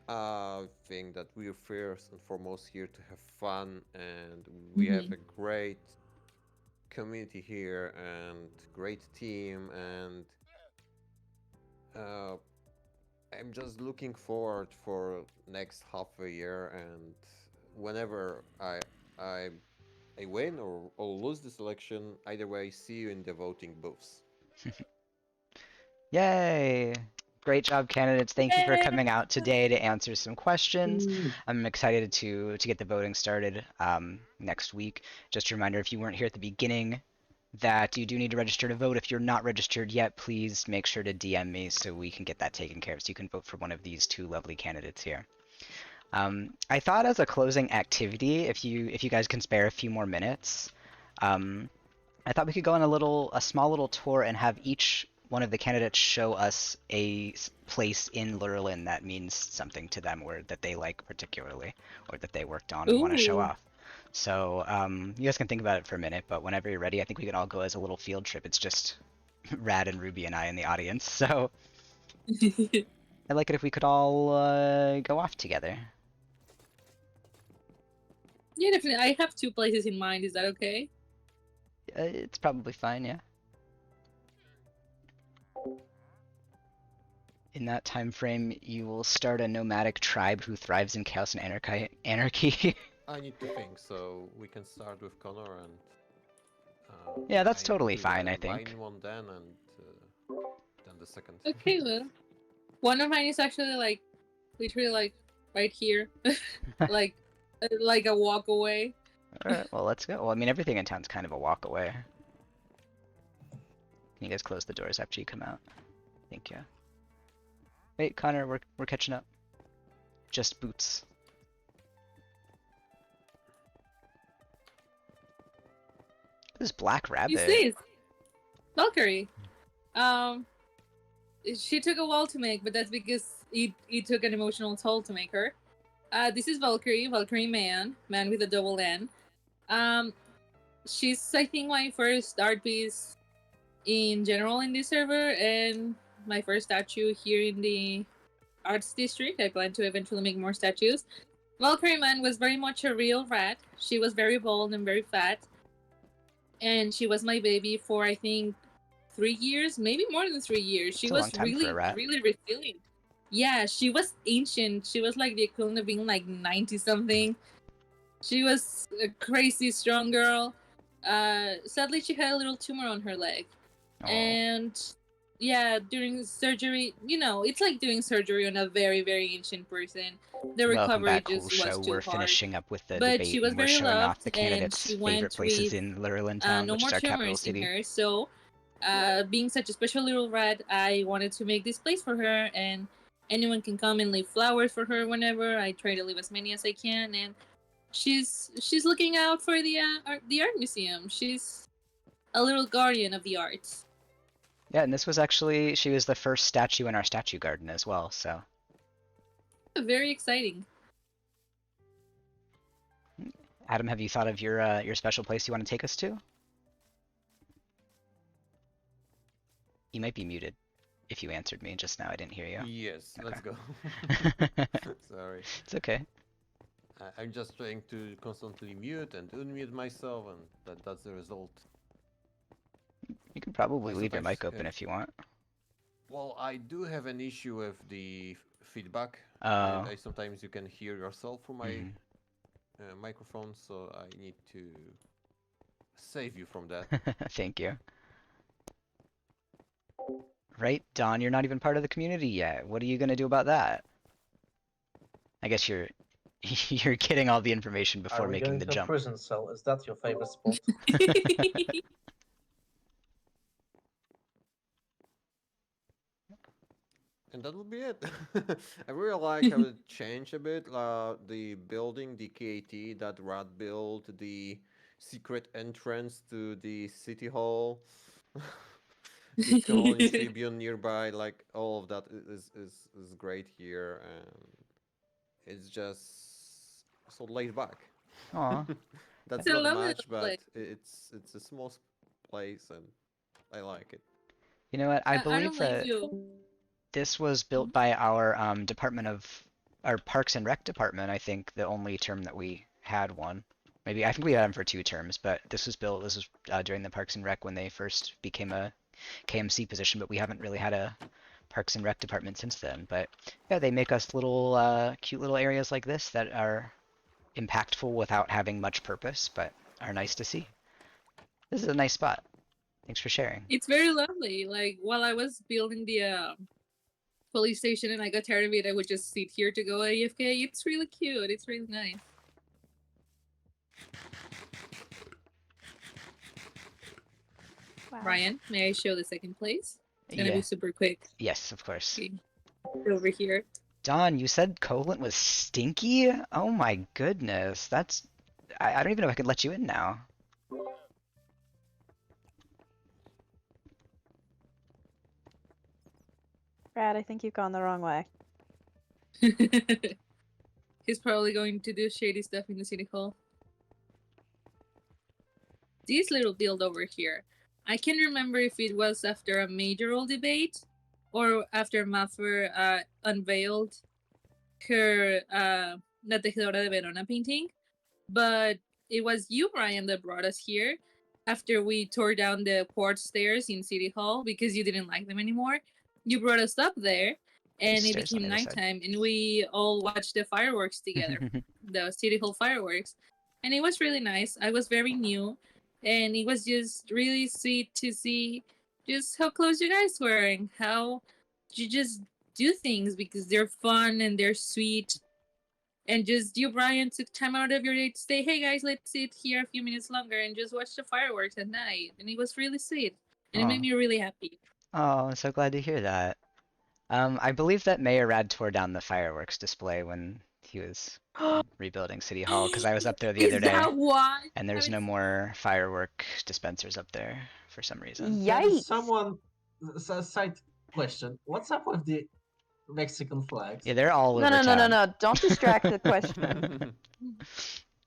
I think that we're first and foremost here to have fun, and we have a great community here and great team, and I'm just looking forward for next half a year, and whenever I win or lose this election, either way, see you in the voting booths. Yay! Great job, candidates. Thank you for coming out today to answer some questions. I'm excited to get the voting started next week. Just a reminder, if you weren't here at the beginning, that you do need to register to vote. If you're not registered yet, please make sure to DM me so we can get that taken care of, so you can vote for one of these two lovely candidates here. I thought as a closing activity, if you guys can spare a few more minutes, I thought we could go on a small little tour and have each one of the candidates show us a place in Lurlin that means something to them, or that they like particularly, or that they worked on and want to show off. So you guys can think about it for a minute, but whenever you're ready, I think we can all go as a little field trip. It's just Rad and Ruby and I in the audience, so I'd like it if we could all go off together. Yeah, definitely. I have 2 places in mind. Is that okay? It's probably fine, yeah. In that time frame, you will start a nomadic tribe who thrives in chaos and anarchy. I need to think, so we can start with Connor and... yeah, that's totally fine, I think. Mine one then, and then the second. Okay, well. One of mine is actually, literally, right here. like a walk away. Alright, well, let's go. Well, I mean, everything in town's kind of a walk away. Can you guys close the doors after you come out? Thank you. Wait, Connor, we're catching up. Just boots. This black rabbit. You see, Valkyrie. She took a while to make, but that's because it took an emotional toll to make her. This is Valkyrie, Valkyrie man with a double N. She's I think my first art piece in general in this server, and my first statue here in the arts district. I plan to eventually make more statues. Valkyrie Man was very much a real rat. She was very bold and very fat, and she was my baby for I think 3 years, maybe more than 3 years. She It's a long was time for a rat. really resilient. Yeah, she was ancient. She was like the equivalent of being like 90 something. She was a crazy strong girl. Sadly, she had a little tumor on her leg. Aw. And yeah, during surgery, it's like doing surgery on a very ancient person. The Welcome recovery back, cool just was show. too We're hard. finishing up with the But she debate, was and we're very showing off loved, the and candidates' she favorite went places with in Lurelin Town, no which more is our capital tumors in city. her. So, being such a special little rat, I wanted to make this place for her, and anyone can come and leave flowers for her whenever. I try to leave as many as I can, and she's looking out for the art museum. She's a little guardian of the arts. Yeah, and this was actually, she was the first statue in our statue garden as well, so. Very exciting. Adam, have you thought of your special place you want to take us to? You might be muted. If you answered me just now, I didn't hear you. Yes, Okay. let's go. Sorry. It's okay. I'm just trying to constantly mute and unmute myself, and that's the result. You can probably I leave your mic sometimes, open if you want. Well, I do have an issue with the feedback, Oh. and sometimes you can hear yourself through my microphone, so I need to save you from that. Thank you. Right, Don, you're not even part of the community yet. What are you gonna do about that? I guess you're you're getting all the information before Are we making going the to a jump. prison cell? Is that your favorite spot? And that would be it. I really like how it changed a bit. The building, the KAT that Rad built, the secret entrance to the city hall, the Colony Tribune nearby, like all of that is great here, and it's just so laid back. Aw. That's It's a not lovely much, but place. it's a small place, and I like it. You know what? I I believe don't blame that you. this was built by our our Parks and Rec department. I think the only term that we had one. Maybe I think we had them for 2 terms, but this was built. This was during the Parks and Rec when they first became a KMC position, but we haven't really had a Parks and Rec department since then. But yeah, they make us little cute little areas like this that are impactful without having much purpose, but are nice to see. This is a nice spot. Thanks for sharing. It's very lovely. Like while I was building the police station and I got tired of it, I would just sit here to go AFK. It's really cute. It's really nice. Wow. Ryan, may I show the second place? It's gonna Yeah. be super quick. Yes, of course. Okay. Over here. Don, you said Colent was stinky? Oh my goodness. That's... I don't even know if I could let you in now. Brad, I think you've gone the wrong way. He's probably going to do shady stuff in the city hall. This little build over here. I can't remember if it was after a Mayoral debate or after Maffer unveiled her La Tejedora de Verona painting, but it was you, Brian, that brought us here after we tore down the quartz stairs in City Hall because you didn't like them anymore. You brought us up there, and it Stairs on became the other side. nighttime, and we all watched the fireworks together, the City Hall fireworks, and it was really nice. I was very new, and it was just really sweet to see just how close you guys were and how you just do things because they're fun and they're sweet. And just you, Brian, took time out of your day to say, hey guys, let's sit here a few minutes longer and just watch the fireworks at night. And it was really sweet. And it made me really happy. Oh, I'm so glad to hear that. I believe that Mayor Rad tore down the fireworks display when he was rebuilding City Hall, because I was up there the other Is day, that why? and there's no more firework dispensers up there for some reason. Can Yikes! someone, side question, what's up with the Mexican flags. Yeah, they're all No, over no, no, town. no, no. Don't distract the question.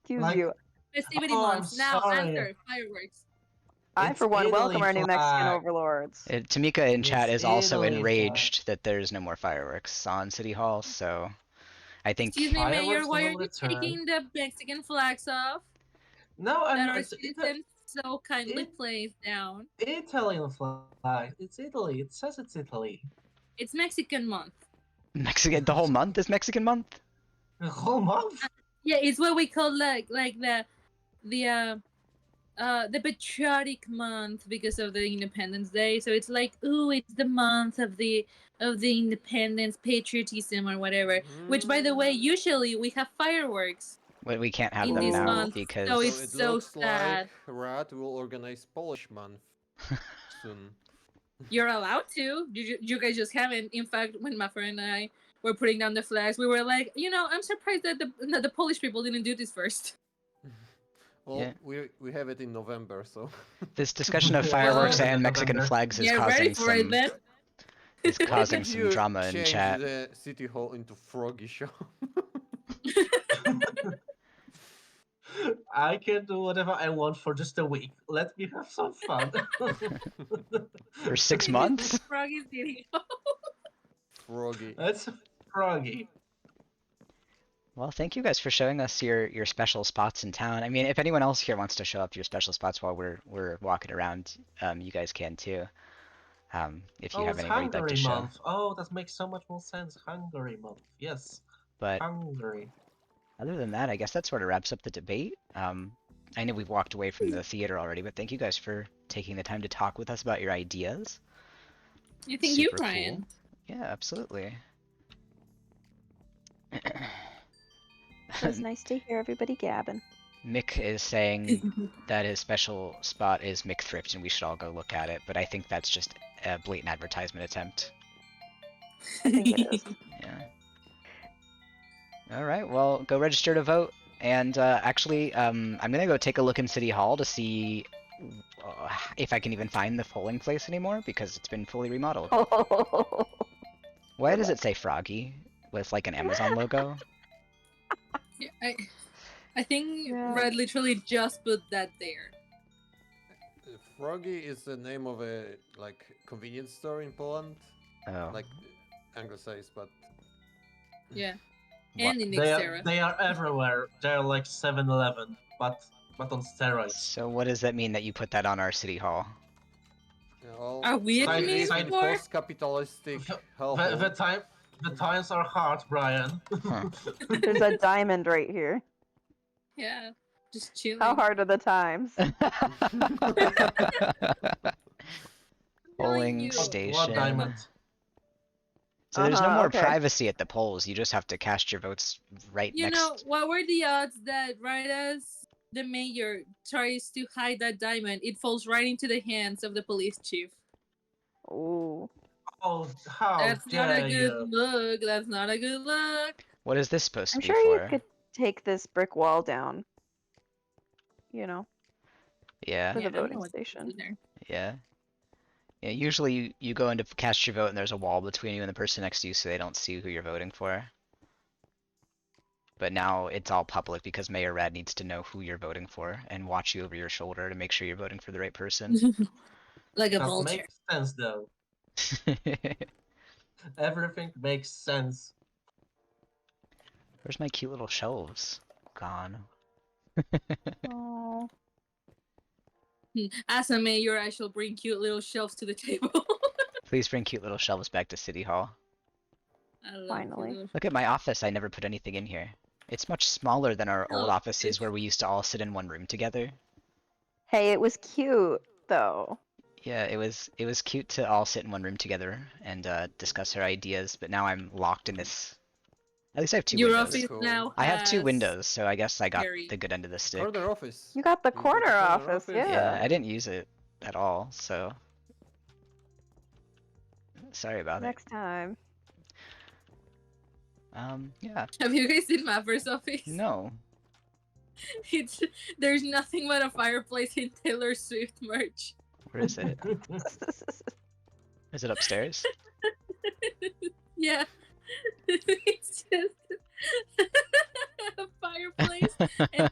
Excuse Like, you. Festivity oh, I'm months. Now sorry. answer. Fireworks. I, It's for one, welcome Italy our new Mexican flag. overlords. Tamika in chat It's is also Italy flag. enraged that there's no more fireworks on City Hall, so I think... Excuse me, Mayor, Fireworks why are will you return. taking the Mexican flags off No, that I'm. our It's citizens so kindly it- placed down? Italian flag. It's Italy. It says it's Italy. It's Mexican month. Mexican, the whole month is Mexican month? The whole month. Yeah, it's what we call like the patriotic month because of the Independence Day. So it's like, ooh, it's the month of the independence, patriotism, or whatever. Which, by the way, usually we have fireworks But we can't have in them this now month, because... so So it's it so looks sad. like Rat will organize Polish month soon. You're allowed to. You guys just haven't. In fact, when my friend and I were putting down the flags, we were like, I'm surprised that the Polish people didn't do this first. Well, Yeah. we have it in November, so. This discussion of Yeah, fireworks it's and November. Mexican flags is Get ready causing for it some then. is Why causing did some you drama in change chat. the city hall into Froggy Shop? I can do whatever I want for just a week. Let me have some fun. For 6 months? Froggy's getting Froggy. That's froggy. Well, thank you guys for showing us your special spots in town. I mean, if anyone else here wants to show up your special spots while we're walking around, you guys can too. If you Oh, have it's anywhere you'd like to Hungary show. month. Oh, that makes so much more sense. Hungary month. Yes. But Hungary. other than that, I guess that sort of wraps up the debate. I know we've walked away from the theater already, but thank you guys for taking the time to talk with us about your ideas. I think you, Super Brian. cool. Yeah, absolutely. It was nice to hear everybody gabbing. Mick is saying that his special spot is Mick Thrift and we should all go look at it, but I think that's just a blatant advertisement attempt. I think it is. Yeah. Alright, well, go register to vote. And actually, I'm gonna go take a look in City Hall to see if I can even find the polling place anymore, because it's been fully remodeled. Why does it say Froggy with like an Amazon logo? Yeah, I think Yeah. Red literally just put that there. Froggy is the name of a convenience store in Poland, Oh. like anglicized, but Yeah. What? And in They are, Xterra. they are everywhere. They're like 7-Eleven, but on steroids. So what does that mean that you put that on our City Hall? well, Are we Side- in side- post-capitalistic hellhole. The times are hard, Brian. Huh. There's a diamond right here. Yeah. Just chilling. How hard are the times? Polling you. station. What diamond? So there's no more okay. privacy at the polls. You just have to cast your votes right You next. know, what were the odds that right as the mayor tries to hide that diamond, it falls right into the hands of the police chief? Ooh. Oh, how That's not a dare good you! look. That's not a good look. What is this supposed to I'm be sure you for? could take this brick wall down. You know, Yeah, for the I don't know voting what's station. in there. yeah. Yeah, usually you go in to cast your vote and there's a wall between you and the person next to you so they don't see who you're voting for. But now it's all public because Mayor Rad needs to know who you're voting for and watch you over your shoulder to make sure you're voting for the right person. Like a That vulture. makes sense, though. Everything makes sense. Where's my cute little shelves? Gone. Oh. As a mayor, I shall bring cute little shelves to the table. Please bring cute little shelves back to City Hall. I love Finally. cute little- Look at my office, I never put anything in here. It's much smaller than our old Oh, offices it's- where we used to all sit in one room together. Hey, it was cute though. Yeah, it was cute to all sit in one room together and discuss our ideas, but now I'm locked in this. At least I have two Your windows. office Cool. now I have two has- windows, so I guess I got Very- the good end of the stick. Corner office. You got the You got corner the office, Yeah, yeah. I didn't use it at all, so sorry about Next time. it. Yeah, Have you guys seen my first office? no. There's nothing but a fireplace in Taylor Swift merch. Where is it? Is it upstairs? Yeah, It's just a fireplace. And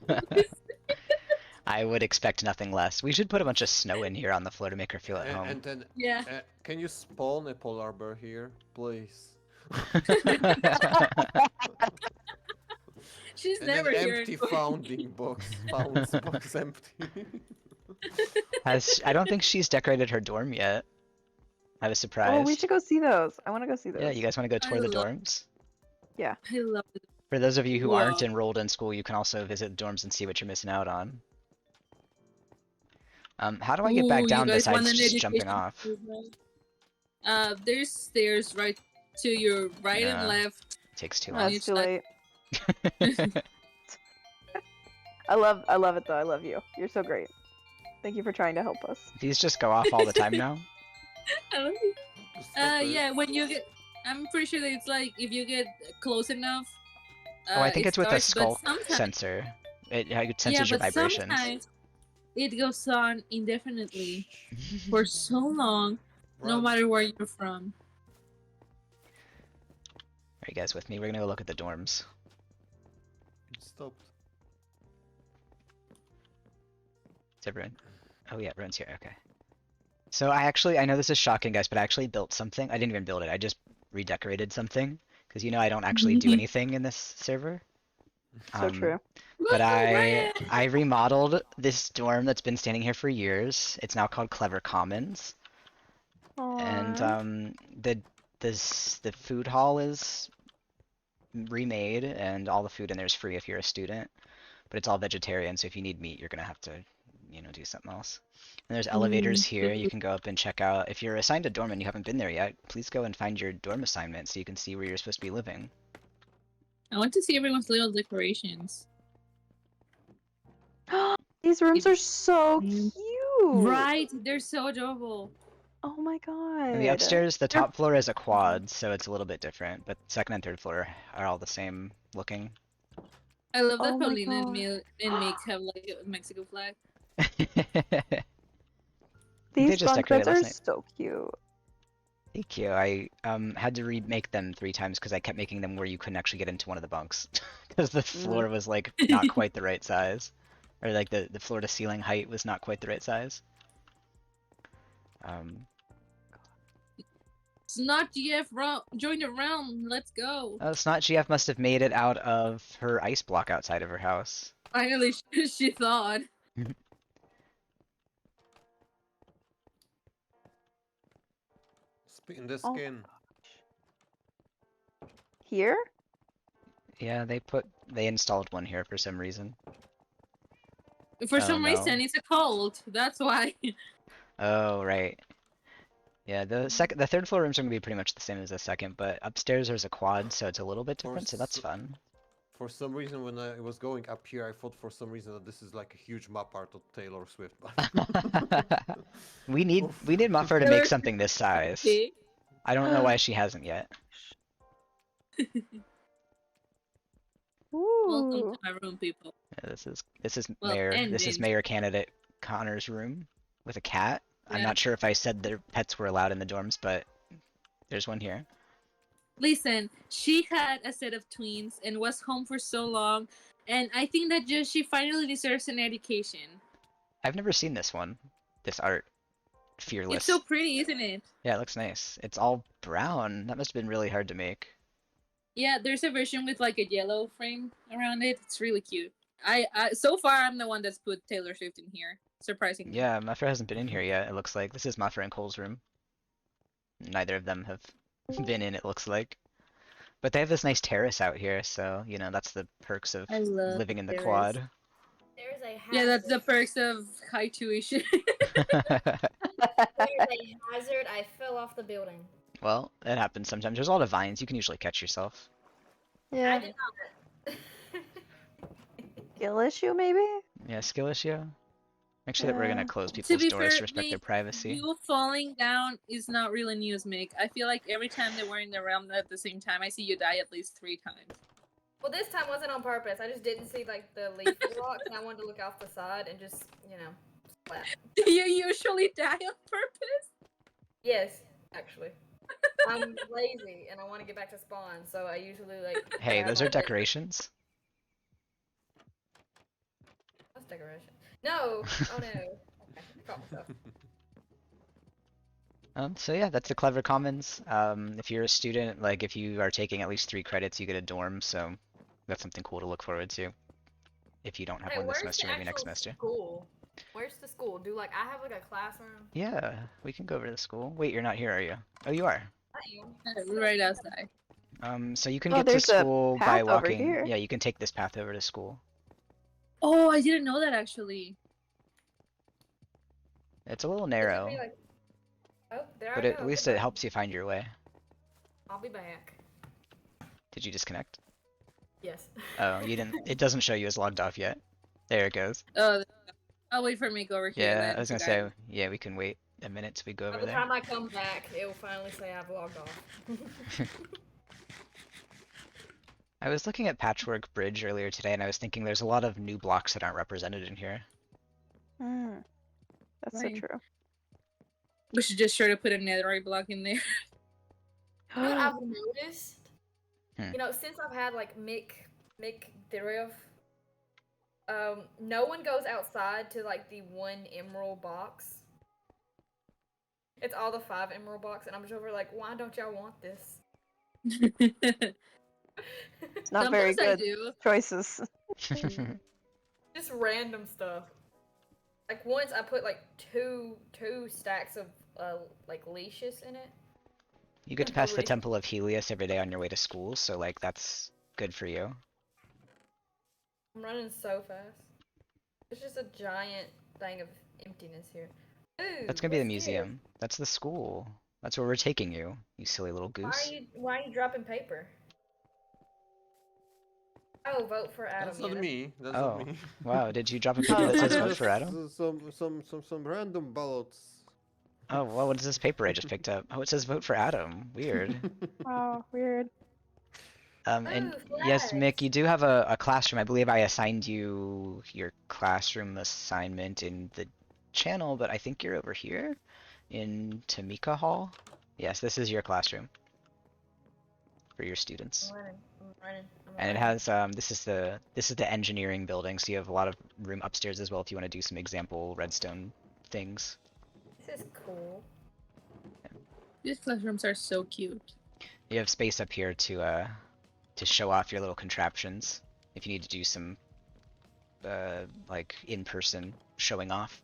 I would expect nothing less. We should put a bunch of snow in here on the floor to make her feel at home. And then, yeah. can you spawn a polar bear here, please? She's And never an here. empty founding box. Founds box empty. I don't think she's decorated her dorm yet. I was surprised. Oh, we should go see those. I want to go see those. Yeah, you guys want to go tour the dorms? Yeah. I love it. For those of you who Whoa. aren't enrolled in school, you can also visit the dorms and see what you're missing out on. How do I get back Ooh, down you guys want besides an just jumping education off? program? There's stairs right to your right Yeah. and left. Takes too on long. That's each too side. late. I love it though. I love you. You're so great. Thank you for trying to help us. These just go off all the time now? I love you. Stop it. Yeah, when you get, I'm pretty sure that it's like if you get close enough. Oh, I think it it's with the starts, but skull sometimes- sensor. It Yeah, censors your but vibrations. sometimes it goes on indefinitely for so long, no Run. matter where you're from. Are you guys with me? We're gonna go look at the dorms. It stopped. Is everyone? Oh yeah, everyone's here. Okay. So I know this is shocking, guys, but I actually built something. I didn't even build it. I just redecorated something because I don't actually do anything in this server. So true. But Woo, I remodeled this dorm that's been standing here for years. It's now called Clever Commons, and Aw. the food hall is remade, and all the food in there is free if you're a student. But it's all vegetarian, so if you need meat, you're gonna have to, do something else. And there's elevators here. You can go up and check out. If you're assigned a dorm and you haven't been there yet, please go and find your dorm assignment so you can see where you're supposed to be living. I want to see everyone's little decorations. These rooms are so Mm. cute. Right? They're so adorable. Oh my god. And the upstairs, the top floor is a quad, so it's a little bit different. But second and third floor are all the same looking. I love that Oh my Paulina God. and Mick have like a Mexico flag. These just bunk decorated beds are last night. so cute. Thank you. I had to remake them 3 times because I kept making them where you couldn't actually get into one of the bunks because the floor was like not quite the right size, or like the floor to ceiling height was not quite the right size. It's not GF join the realm. Let's go. It's not GF must have made it out of her ice block outside of her house. Finally, she thawed. Spin the Oh. skin. Here? Yeah, they installed one here for some reason. For Oh, some no. reason, it's a cult. That's why. Oh, right. Yeah, the third floor rooms are gonna be pretty much the same as the second, but upstairs there's a quad, so it's a little bit different, so that's fun. For some reason, when I was going up here, I thought for some reason that this is like a huge map art of Taylor Swift. we need Muffer to make something this size. Okay. I don't know why she hasn't yet. Welcome Ooh. to my room, people. Yeah, this is Well, mayor and this is James. mayor candidate Connor's room with a cat. I'm Yeah. not sure if I said their pets were allowed in the dorms, but there's one here. Listen, she had a set of twins and was home for so long, and I think that just she finally deserves an education. I've never seen this one. This art. Fearless. It's so pretty, isn't it? Yeah, it looks nice. It's all brown. That must have been really hard to make. Yeah, there's a version with like a yellow frame around it. It's really cute. I so far I'm the one that's put Taylor Swift in here. Surprisingly. Yeah, Muffer hasn't been in here yet, it looks like. This is Muffer and Cole's room. Neither of them have been in, it looks like. But they have this nice terrace out here, so, that's the perks of I love living in the terrace. quad. There's a hazard. Yeah, that's the perks of high tuition. There's a hazard. I fell off the building. Well, it happens sometimes. There's a lot of vines, you can usually catch yourself. I Yeah. did not. Skill issue, maybe? Yeah, skill issue. Make sure that we're gonna Yeah. close To people's be doors fair, to respect their privacy. you falling down is not really news, Mick. I feel like every time that we're in the realm at the same time, I see you die at least 3 times. Well, this time wasn't on purpose. I just didn't see like the leaf rocks, and I wanted to look off the side and just, slap. Do you usually die on purpose? Yes, actually. I'm lazy and I want to get back to spawn, so I usually like. Hey, grab those my are wizard. decorations. That's decoration. No. Oh no. Okay, I caught myself. So yeah, that's the Clever Commons. If you're a student, like if you are taking at least 3 credits, you get a dorm, so that's something cool to look forward to. If you don't have Hey, one this where's the semester, maybe next actual semester. school? Where's the school? Do like I have like a classroom? Yeah, we can go over to the school. Wait, you're not here, are you? Oh, you are. I am. Right outside. So you can Oh, get to there's a school by path over walking. here. Yeah, you can take this path over to school. Oh, I didn't know that actually. It's a little It took narrow, me like. Oh, there but I at go. least it Goodbye. helps you find your way. I'll be back. Did you disconnect? Yes. Oh, you didn't. It doesn't show you as logged off yet. There it goes. Oh, I'll wait for me to go over here Yeah, then. I was to gonna guide. say, yeah, we can wait a minute till we go By over the there. time I come back, it will finally say I've logged off. I was looking at Patchwork Bridge earlier today, and I was thinking there's a lot of new blocks that aren't represented in here. That's Right. so true. We should just try to put a netherite block in there. You know what I've noticed? Hmm. You know, since I've had like Mick Theriff, no one goes outside to like the 1 emerald box. It's all the 5 emerald box, and I'm just over like, why don't y'all want this? It's not very Sometimes I good do. choices. Just random stuff. Like once I put like two stacks of like leashes in it. You get to pass the Three. Temple of Helios every day on your way to school, so like that's good for you. I'm running so fast. It's just a giant thing of emptiness here. Ooh, That's gonna be the what's this? museum. That's the school. That's where we're taking you, you silly little goose. Why are you dropping paper? Oh, vote for Adam. That's not me. That's Oh, not me. wow, did you drop a paper Oh, that says okay. vote Just for Adam? some random ballots. Oh, well, what is this paper I just picked up? Oh, it says vote for Adam. Weird. Oh, weird. And Ooh, yes, Mick, flags. you do have a classroom. I believe I assigned you your classroom assignment in the channel, but I think you're over here in Tamika Hall. Yes, this is your classroom for your students. I'm running. And it has this is the engineering building, so you have a lot of room upstairs as well if you want to do some example redstone things. This is cool. These classrooms are so cute. You have space up here to show off your little contraptions if you need to do some like in-person showing off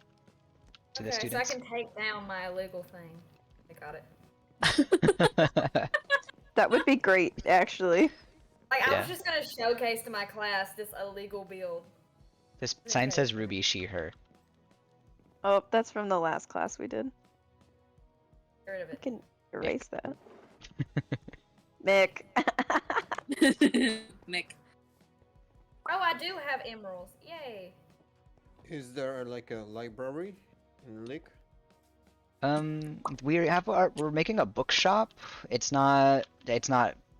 to the Okay, so I students. can take down my illegal thing. I got it. That would be great, actually. Like I Yeah. was just gonna showcase to my class this illegal build. This sign says Ruby, she, her. Oh, that's from the last class we did. Get rid of We it. can erase that. Mick. Nick. Oh, I do have emeralds. Yay. Is there like a library in Lick? We're making a bookshop. It's not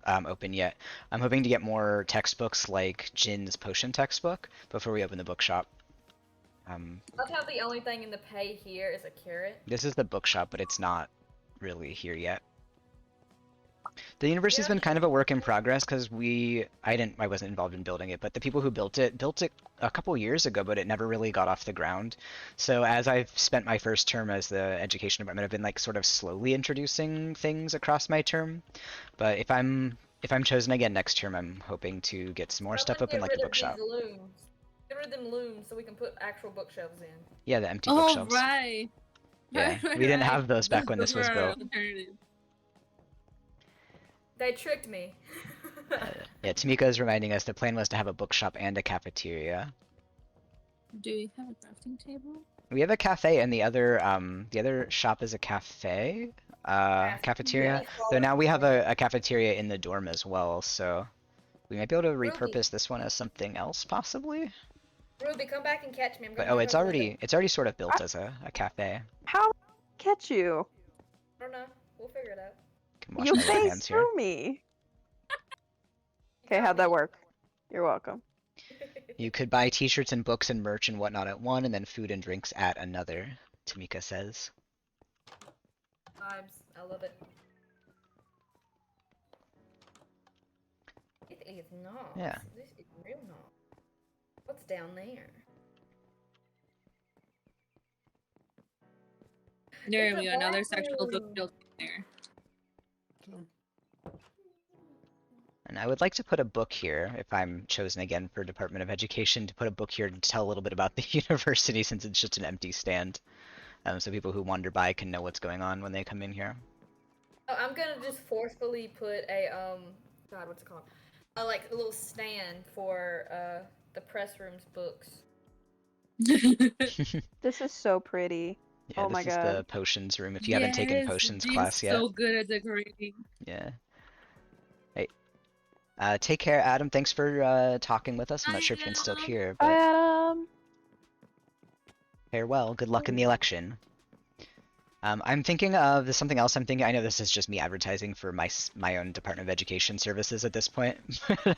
open yet. I'm hoping to get more textbooks like Jin's potion textbook before we open the bookshop. Love how the only thing in the pay here is a carrot. This is the bookshop, but it's not really here yet. The university's been kind of a work in progress because I wasn't involved in building it, but the people who built it a couple years ago, but it never really got off the ground. So as I've spent my first term as the education department, I've been like sort of slowly introducing things across my term. But if I'm chosen again next term, I'm hoping to get some more stuff open, like the bookshop. Get rid of these looms. Get rid of them looms so we can put actual bookshelves in. Yeah, the empty Oh, bookshelves. right. Yeah, we didn't have those back when this was Those were built. alternative. They tricked me. Yeah, Tamika is reminding us the plan was to have a bookshop and a cafeteria. Do you have a crafting table? We have a cafe, and the other shop is a cafe, cafeteria. So now we have a cafeteria in the dorm as well. So we might be able to repurpose this one as something else, possibly. Ruby, come back and catch me. But oh, it's already sort of built as a cafe. How catch you? I don't know. We'll figure it out. Can wash You my red phased hands here. through me. Okay, how'd that work? You're welcome. You could buy T-shirts and books and merch and whatnot at one, and then food and drinks at another. Tamika says. Vibes. I love it. It is not. Yeah. This is real not. What's down there? There It's we a go. Now there's actual bathroom. book built in there. And I would like to put a book here, if I'm chosen again for Department of Education, to put a book here to tell a little bit about the university since it's just an empty stand. So people who wander by can know what's going on when they come in here. Oh, I'm gonna just forcefully put a God, what's it called? Like a little stand for the press room's books. This is so pretty. Yeah, Oh this my is god. the potions room if you haven't taken Yes, potions being class yet. so good at decorating. Yeah. Hey. Take care, Adam. Thanks for talking with us. I'm not sure if you can still Adam. hear, Bye, but Adam. farewell. Good luck in the election. I'm thinking of something else. I know this is just me advertising for my own Department of Education services at this point.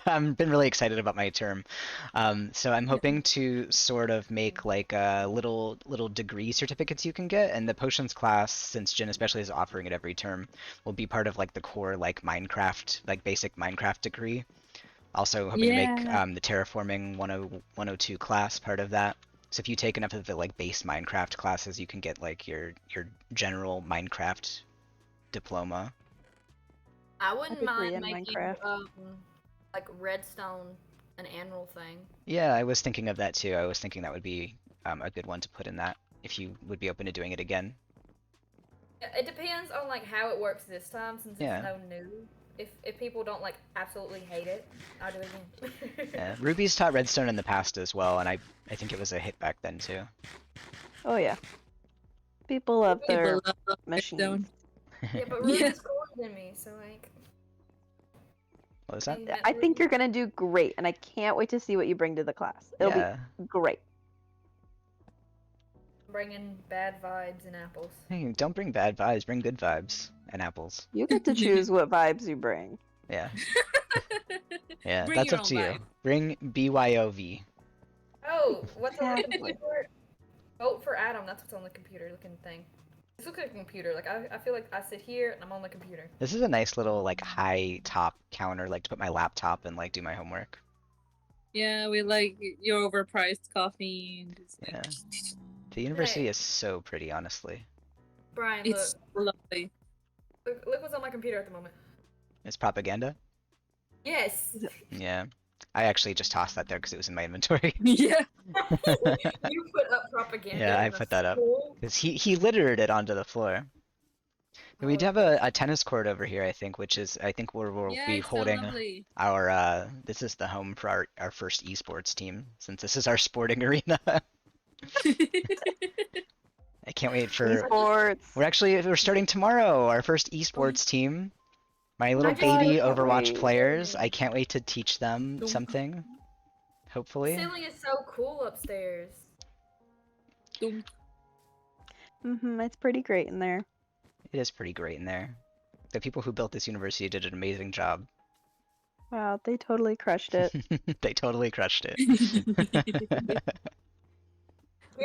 I've been really excited about my term. So I'm hoping to sort of make like little degree certificates you can get, and the potions class, since Jin especially is offering it every term, will be part of like the core like Minecraft, like basic Minecraft degree. Also hoping to make the terraforming 102 class part of that. So if you take enough of the like base Minecraft classes, you can get like your general Minecraft diploma. I wouldn't degree mind in making Minecraft. like redstone an annual thing. Yeah, I was thinking of that too. I was thinking that would be a good one to put in that if you would be open to doing it again. It depends on like how it works this time since Yeah. it's no new. If people don't like absolutely hate it, I'll do it again. Yeah, Ruby's taught redstone in the past as well, and I think it was a hit back then too. Oh yeah. People love their People love machines. redstone. Yeah, but Ruby's cooler than me, so like. What was that? I think you're gonna do great, and I can't wait to see what you bring to the class. It'll be great. Bringing bad vibes and apples. Hey, don't bring bad vibes. Bring good vibes and apples. You get to choose what vibes you bring. Yeah. Yeah, Bring that's your up own to you. vibe. Bring BYOV. Oh, what's on the Exactly. computer? Vote for Adam. That's what's on the computer looking thing. This looks like a computer. Like I feel like I sit here and I'm on the computer. This is a nice little like high top counter, like to put my laptop and like do my homework. Yeah, we like your overpriced coffee. And just, like, Yeah. The university is so pretty, honestly. Brian, it's lovely. look what's on my computer at the moment. It's propaganda? Yes. Yeah. I actually just tossed that there because it was in my inventory. Yeah. You put up propaganda. Yeah, I in the put that up. school? Because he littered it onto the floor. And we do have a tennis court over here, I think, which is, I think we'll Yeah, be it's so holding lovely. our, this is the home for our first esports team, since this is our sporting arena. I can't wait for... Esports. We're starting tomorrow, our first esports team. My little just baby can't Overwatch wait. players. I can't wait to teach them something. The Hopefully. ceiling is so cool upstairs. It's pretty great in there. It is pretty great in there. The people who built this university did an amazing job. Wow, they totally crushed it. They totally crushed it.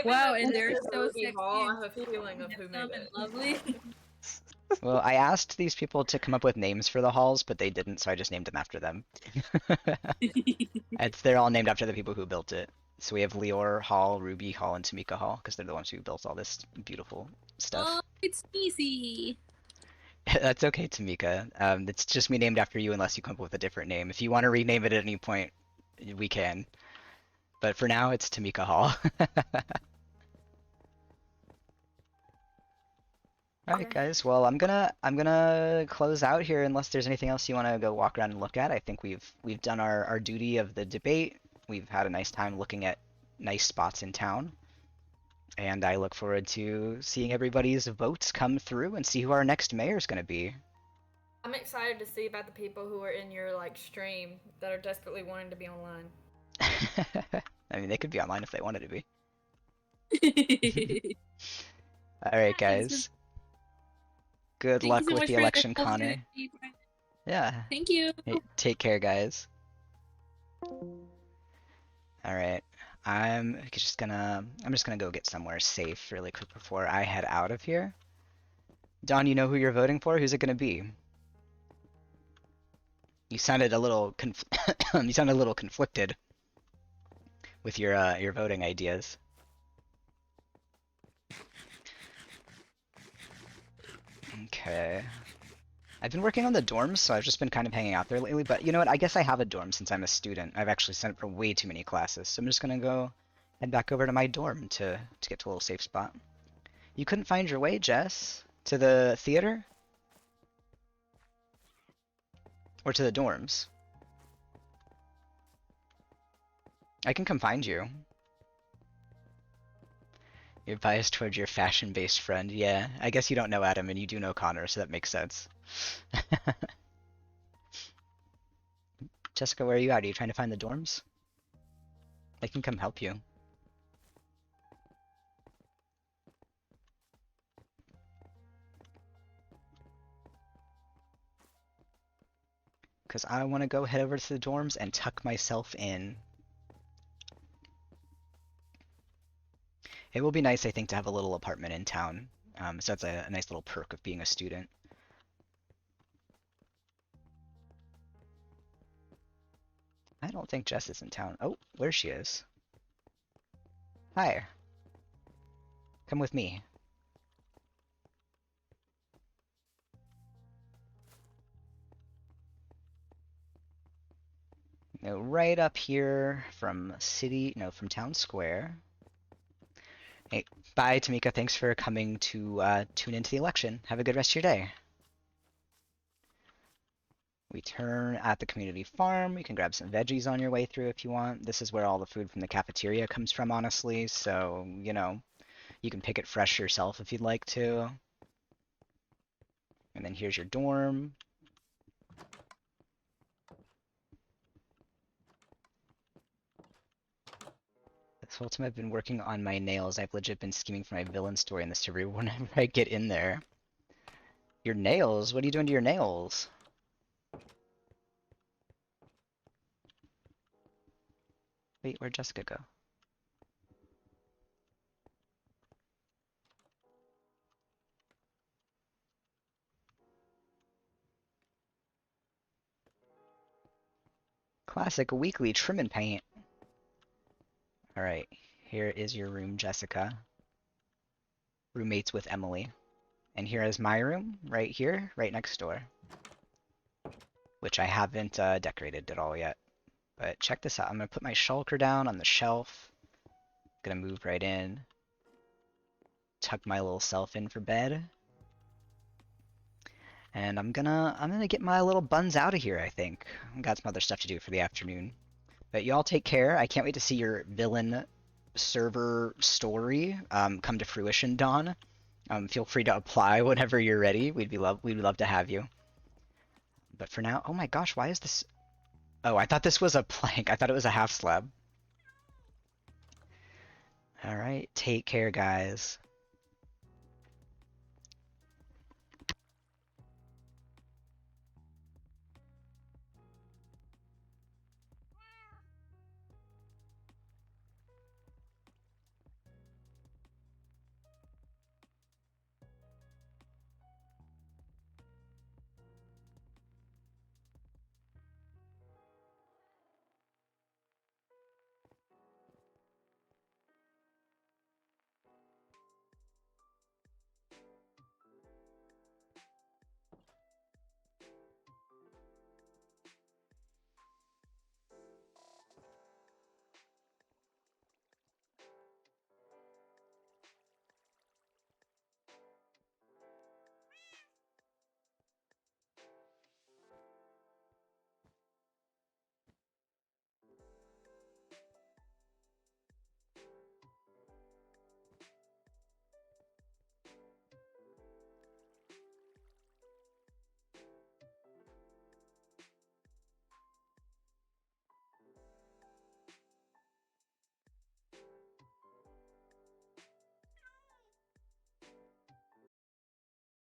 Wow, Given and that they're this is so Ruby sexy Hall, and I have a feeling of who made handsome and it. lovely. Well, I asked these people to come up with names for the halls, but they didn't, so I just named them after them. They're all named after the people who built it. So we have Lior Hall, Ruby Hall, and Tamika Hall, because they're the ones who built all this beautiful stuff. Oh, it's easy. That's okay, Tamika. It's just me named after you unless you come up with a different name. If you want to rename it at any point, we can. But for now, it's Tamika Hall. Alright guys, well I'm gonna close out here unless there's anything else you want to go walk around and look at. I think we've done our duty of the debate. We've had a nice time looking at nice spots in town. And I look forward to seeing everybody's votes come through and see who our next mayor is gonna be. I'm excited to see about the people who are in your like stream that are desperately wanting to be online. I mean, they could be online if they wanted to be. Alright guys. Good luck with the election, Connor. Yeah. Thank you. Hey, take care, guys. Alright. I'm just gonna go get somewhere safe really quick before I head out of here. Don, you know who you're voting for? Who's it gonna be? You sounded a little you sounded a little conflicted with your voting ideas. Okay. I've been working on the dorms, so I've just been kind of hanging out there lately, but you know what? I guess I have a dorm since I'm a student. I've actually signed up for way too many classes, so I'm just gonna go head back over to my dorm to get to a little safe spot. You couldn't find your way, Jess, to the theater? Or to the dorms? I can come find you. You're biased towards your fashion-based friend. Yeah, I guess you don't know Adam and you do know Connor, so that makes sense. Jessica, where are you at? Are you trying to find the dorms? I can come help you. Because I want to go head over to the dorms and tuck myself in. It will be nice, I think, to have a little apartment in town. So that's a nice little perk of being a student. I don't think Jess is in town. Oh, there she is. Hi. Come with me. Now, right up here from from Town Square. Hey, bye, Tamika. Thanks for coming to tune into the election. Have a good rest of your day. We turn at the community farm. You can grab some veggies on your way through if you want. This is where all the food from the cafeteria comes from, honestly. So, you know, you can pick it fresh yourself if you'd like to. And then here's your dorm. This whole time I've been working on my nails. I've legit been scheming for my villain story in the server whenever I get in there. Your nails? What are you doing to your nails? Wait, where'd Jessica go? Classic weekly trim and paint. Alright, here is your room, Jessica. Roommates with Emily. And here is my room, right here, right next door. Which I haven't decorated at all yet. But check this out. I'm going to put my shulker down on the shelf. Gonna move right in. Tuck my little self in for bed. And I'm gonna get my little buns out of here, I think. I've got some other stuff to do for the afternoon. But y'all take care. I can't wait to see your villain server story come to fruition, Dawn. Feel free to apply whenever you're ready. We'd love to have you. But for now, oh my gosh, why is this? Oh, I thought this was a plank. I thought it was a half slab. All right, take care, guys.